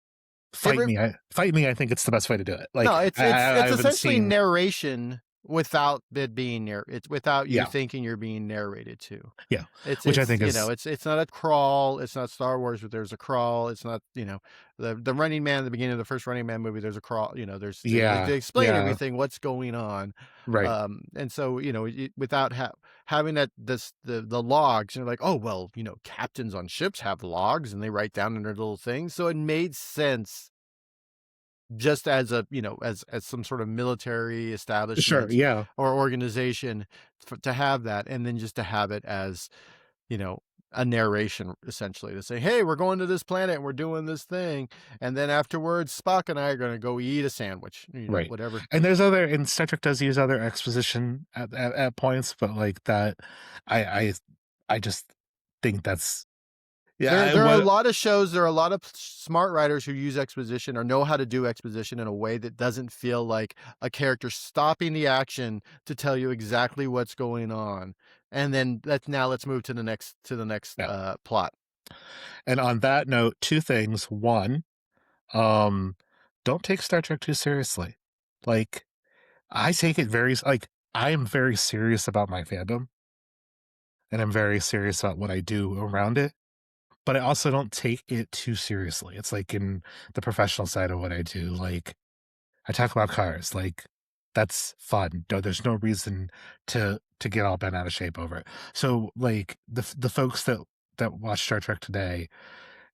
Every, fight me. I think it's the best way to do it. Like no, it's I haven't essentially seen. narration without it being it's without you Yeah, thinking you're being narrated to. yeah, which I It's think is it's not a crawl. It's not Star Wars, but there's a crawl. It's not the Running Man at the beginning of the first Running Man movie. There's a crawl. They yeah, explain yeah, everything, what's going on. right. And so without having the logs, like, oh well, captains on ships have logs and they write down in their little things. So it made sense just as as some sort of military Sure, establishment yeah. or organization to have that, and then just to have it as you know a narration, essentially, to say, hey, we're going to this planet and we're doing this thing, and then afterwards Spock and I are going to go eat a sandwich, Right. whatever. And Star Trek does use other exposition at points, but like that, I, I, I just think that's, yeah, There are a lot of shows, there are a lot of smart writers who use exposition or know how to do exposition in a way that doesn't feel like a character stopping the action to tell you exactly what's going on. And then let's move to the next yeah. plot. And on that note, two things. One, um, don't take Star Trek too seriously. Like, I take it I am very serious about my fandom, and I'm very serious about what I do around it. But I also don't take it too seriously. It's like in the professional side of what I do. Like, I talk about cars. Like, that's fun. No, there's no reason to get all bent out of shape over it. So, like the folks that watch Star Trek today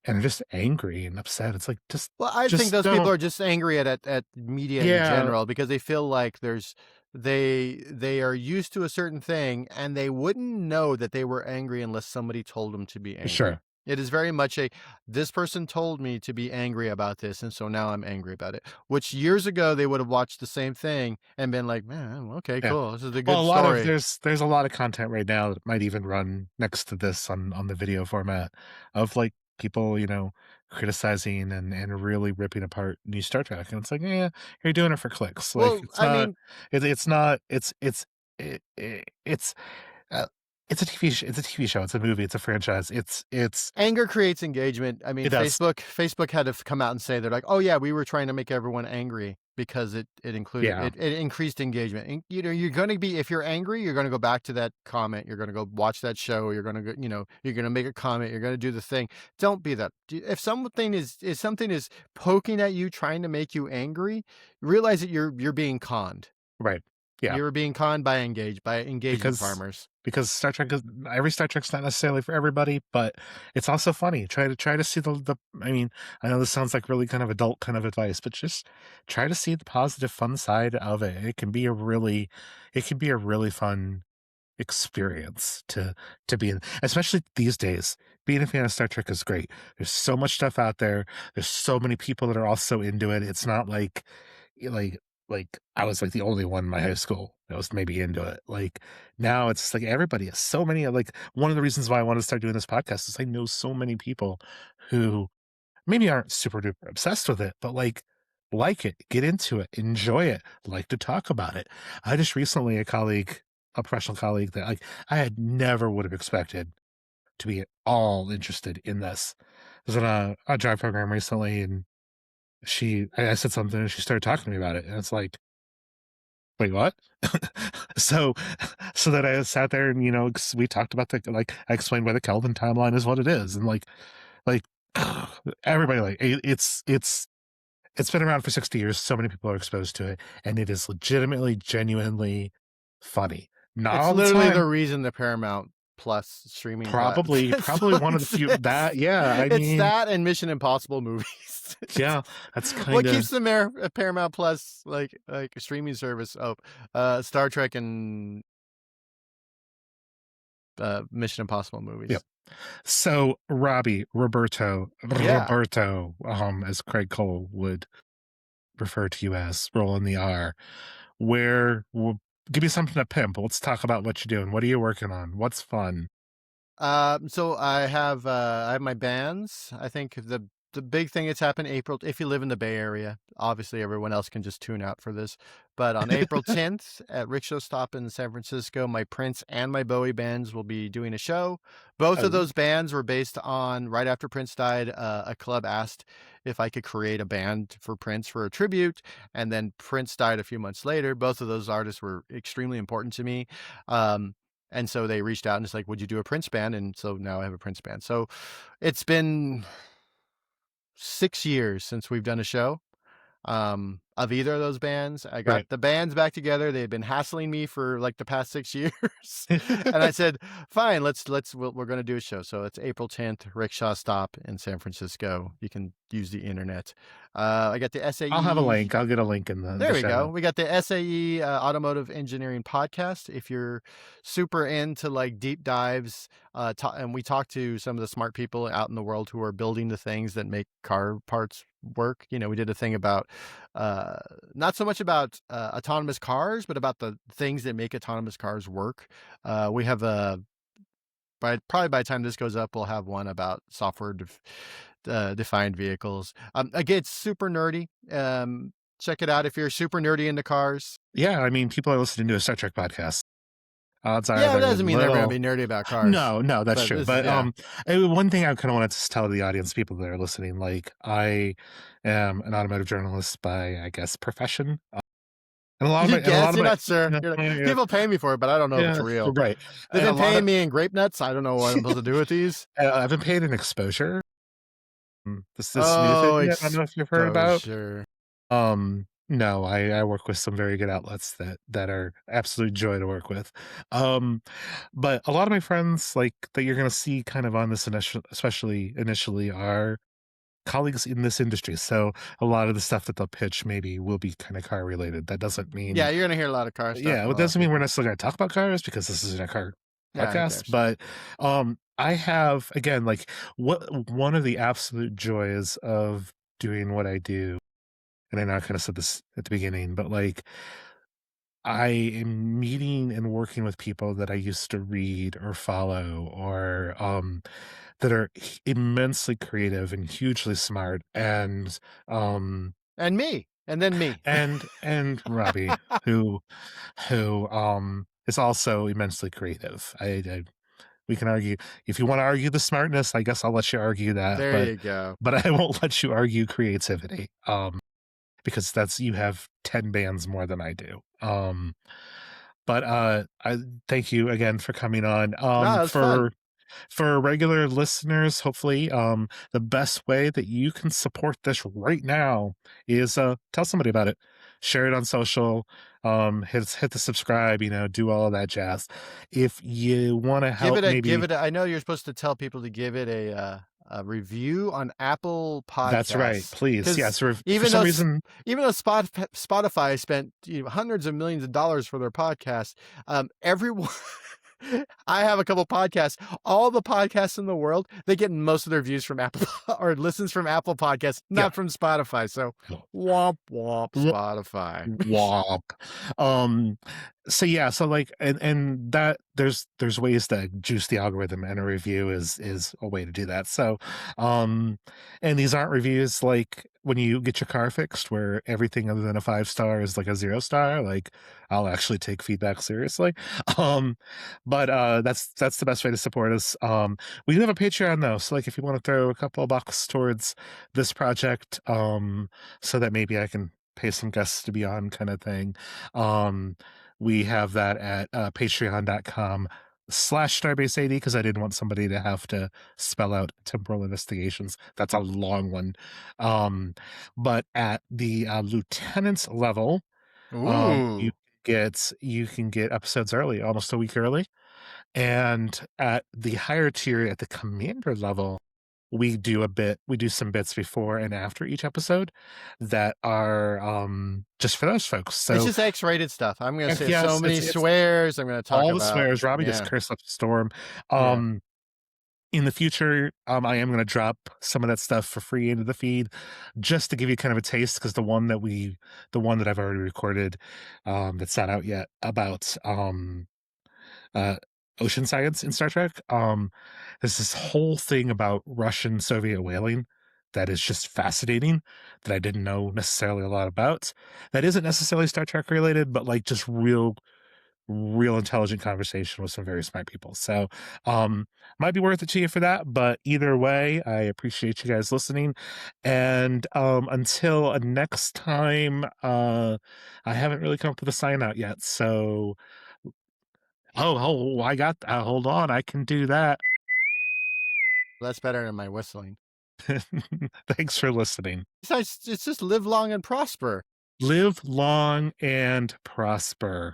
and are just angry and upset. It's like Well, I think just those people don't. are just angry at media in Yeah, general because they feel like they are used to a certain thing and they wouldn't know that they were angry unless somebody told them to be angry. sure. It is very much this person told me to be angry about this, and so now I'm angry about it. Which years ago they would have watched the same thing and been like, man, okay, Yeah. cool, this is a Well, good story. there's a lot of content right now that might even run next to this on the video format of like people, criticizing and really ripping apart new Star Trek, and it's like, yeah, you're doing it for clicks. Like Well, it's I not, mean, it's not, it's uh, it's a TV, it's a TV show, it's a movie, it's a franchise. It's anger creates engagement. I mean, it does, Facebook had to come out and say, they're like, "Oh yeah, we were trying to make everyone angry because it included yeah, it increased engagement." And, you're going to be, if you're angry, you're going to go back to that comment. You're going to go watch that show. You're going to go, you're going to make a comment. You're going to do the thing. Don't be that. If something is poking at you, trying to make you angry, realize that you're being conned. right, yeah, You're being conned by engagement because farmers. Star Trek is, every Star Trek's not necessarily for everybody, but it's also funny. Try to see the. I mean, I know this sounds like really kind of adult kind of advice, but just try to see the positive, fun side of it. It can be a really fun experience to be in, especially these days. Being a fan of Star Trek is great. There's so much stuff out there. There's so many people that are also into it. It's not like like like I was like the only one in my high school that was maybe into it. Like now it's like everybody has so many, like one of the reasons why I want to start doing this podcast is I know so many people who maybe aren't super duper obsessed with it, but like it, get into it, enjoy it, like to talk about it. I just recently a professional colleague that like I had never would have expected to be at all interested in this. I was on a drive program recently, and I said something and she started talking to me about it, and it's like, wait, what? so so that I sat there and we talked about I explained why the Kelvin timeline is what it is, and like everybody, like it's been around for 60 years. So many people are exposed to it, and it is legitimately, genuinely funny. Not It's all the literally the time. reason the Paramount Plus streaming Probably one of the few that, yeah, I it's mean, that and Mission Impossible movies. yeah, that's What kind of, keeps the Paramount Plus like a streaming service? Oh, Star Trek and Mission Impossible yep. movies. So Roberto, Yeah. as Craig Cole would refer to you as, rolling the R, where we'll give you something to pimp. Let's talk about what you're doing. What are you working on? What's fun? So I have my bands. I think the big thing that's happened April, if you live in the Bay Area, obviously everyone else can just tune out for this. But on April 10th at Rickshaw Stop in San Francisco, my Prince and my Bowie bands will be doing a show. Both of Oh, those bands were based on, right after Prince died, a club asked if I could create a band for Prince for a tribute, and then Prince died a few months later. Both of those artists were extremely important to me. And so they reached out and it's like, would you do a Prince band? And so now I have a Prince band. So it's been 6 years since we've done a show of either of those bands. I got right. the bands back together. They had been hassling me for like the past 6 years. And I said, fine, we're going to do a show. So it's April 10th, Rickshaw Stop in San Francisco. You can use the internet. I got the I'll have a SAE. link. I'll get a link in There the we show go. notes. We got the SAE Automotive Engineering Podcast. If you're super into like deep dives, and we talk to some of the smart people out in the world who are building the things that make car parts work. We did a thing about not so much about autonomous cars, but about the things that make autonomous cars work. We have probably by the time this goes up, we'll have one about software defined vehicles. Again, it's super nerdy. Check it out if you're super nerdy into cars. Yeah, I mean, people are listening to a Star Trek podcast. Odds are Yeah, it they're doesn't mean they're going to little. be nerdy about cars. No, that's But true. this is, But yeah. one thing I kind of wanted to tell the audience, people that are listening, like I am an automotive journalist by, I guess, profession. And a lot of You my, and a lot guess of you're my, not sure. yeah, You're like, yeah, people pay me for it, but I don't know if it's yeah, real. right. They've And a been lot paying of, me in grape nuts. I don't know what I'm supposed to do with these. I've been paid an exposure. This new Oh, thing that I don't know if you've heard about. exposure. No, I work with some very good outlets that are absolute joy to work with. But a lot of my friends like that you're gonna see kind of on this initial, especially initially, are colleagues in this industry. So a lot of the stuff that they'll pitch maybe will be kind of car related. That doesn't Yeah, mean, you're going to hear a lot of car stuff yeah, from it a lot of doesn't mean we're people. necessarily gonna talk about cars because this isn't a car Yeah, who podcast. cares? But I have, again, like, what one of the absolute joys of doing what I do, and I know I kind of said this at the beginning, but like I am meeting and working with people that I used to read or follow or that are immensely creative and hugely smart um And me, and then me. and Robbie who is also immensely creative. We can argue if you want to argue the smartness, I guess I'll let you argue that, There you go. but I won't let you argue creativity. Because that's you have 10 bands more than I do. But I thank you again for coming on. No, it's fun. For regular listeners, hopefully, the best way that you can support this right now is tell somebody about it. Share it on social, hit the subscribe, do all of that jazz. If you want to help Give maybe it a I know you're supposed to tell people to give it a review on Apple that's right, Podcasts, please. because Yes, for even some though reason Spotify spent, hundreds of millions of dollars for their podcast, everyone I have a couple podcasts. All the podcasts in the world, they get most of their views from Apple or listens from Apple Podcasts, yeah. not from Spotify. So womp womp Spotify. Womp. Um, so yeah, so like, and that there's ways to juice the algorithm, and a review is a way to do that. So, and these aren't reviews like when you get your car fixed, where everything other than a 5 star is like a 0 star. Like, I'll actually take feedback seriously. Um, but that's the best way to support us. We do have a Patreon though, so like if you want to throw a couple of bucks towards this project, so that maybe I can pay some guests to be on kind of thing. We have that at patreon.com/starbase80 because I didn't want somebody to have to spell out temporal investigations. That's a long one. Um, but at the lieutenant's level, Ooh. you can get episodes early, almost a week early. And at the higher tier, at the commander level, we do some bits before and after each episode that are just for those folks. It's So just X-rated stuff. I'm going to say so yes, many it's swears. I'm going to talk all the about, swears. Robbie just yeah, cursed up the storm. yeah. In the future, I am going to drop some of that stuff for free into the feed, just to give you kind of a taste, because the one that I've already recorded, that's not out yet, about uh, ocean science in Star Trek. There's this whole thing about Russian Soviet whaling that is just fascinating, that I didn't know necessarily a lot about. That isn't necessarily Star Trek related, but like just real intelligent conversation with some very smart people. So might be worth it to you for that. But either way, I appreciate you guys listening. And until next time, I haven't really come up with a sign out yet. So I got hold on, I can do that. That's better than my whistling. Thanks for listening. Besides, it's just live long and prosper. Live long and prosper.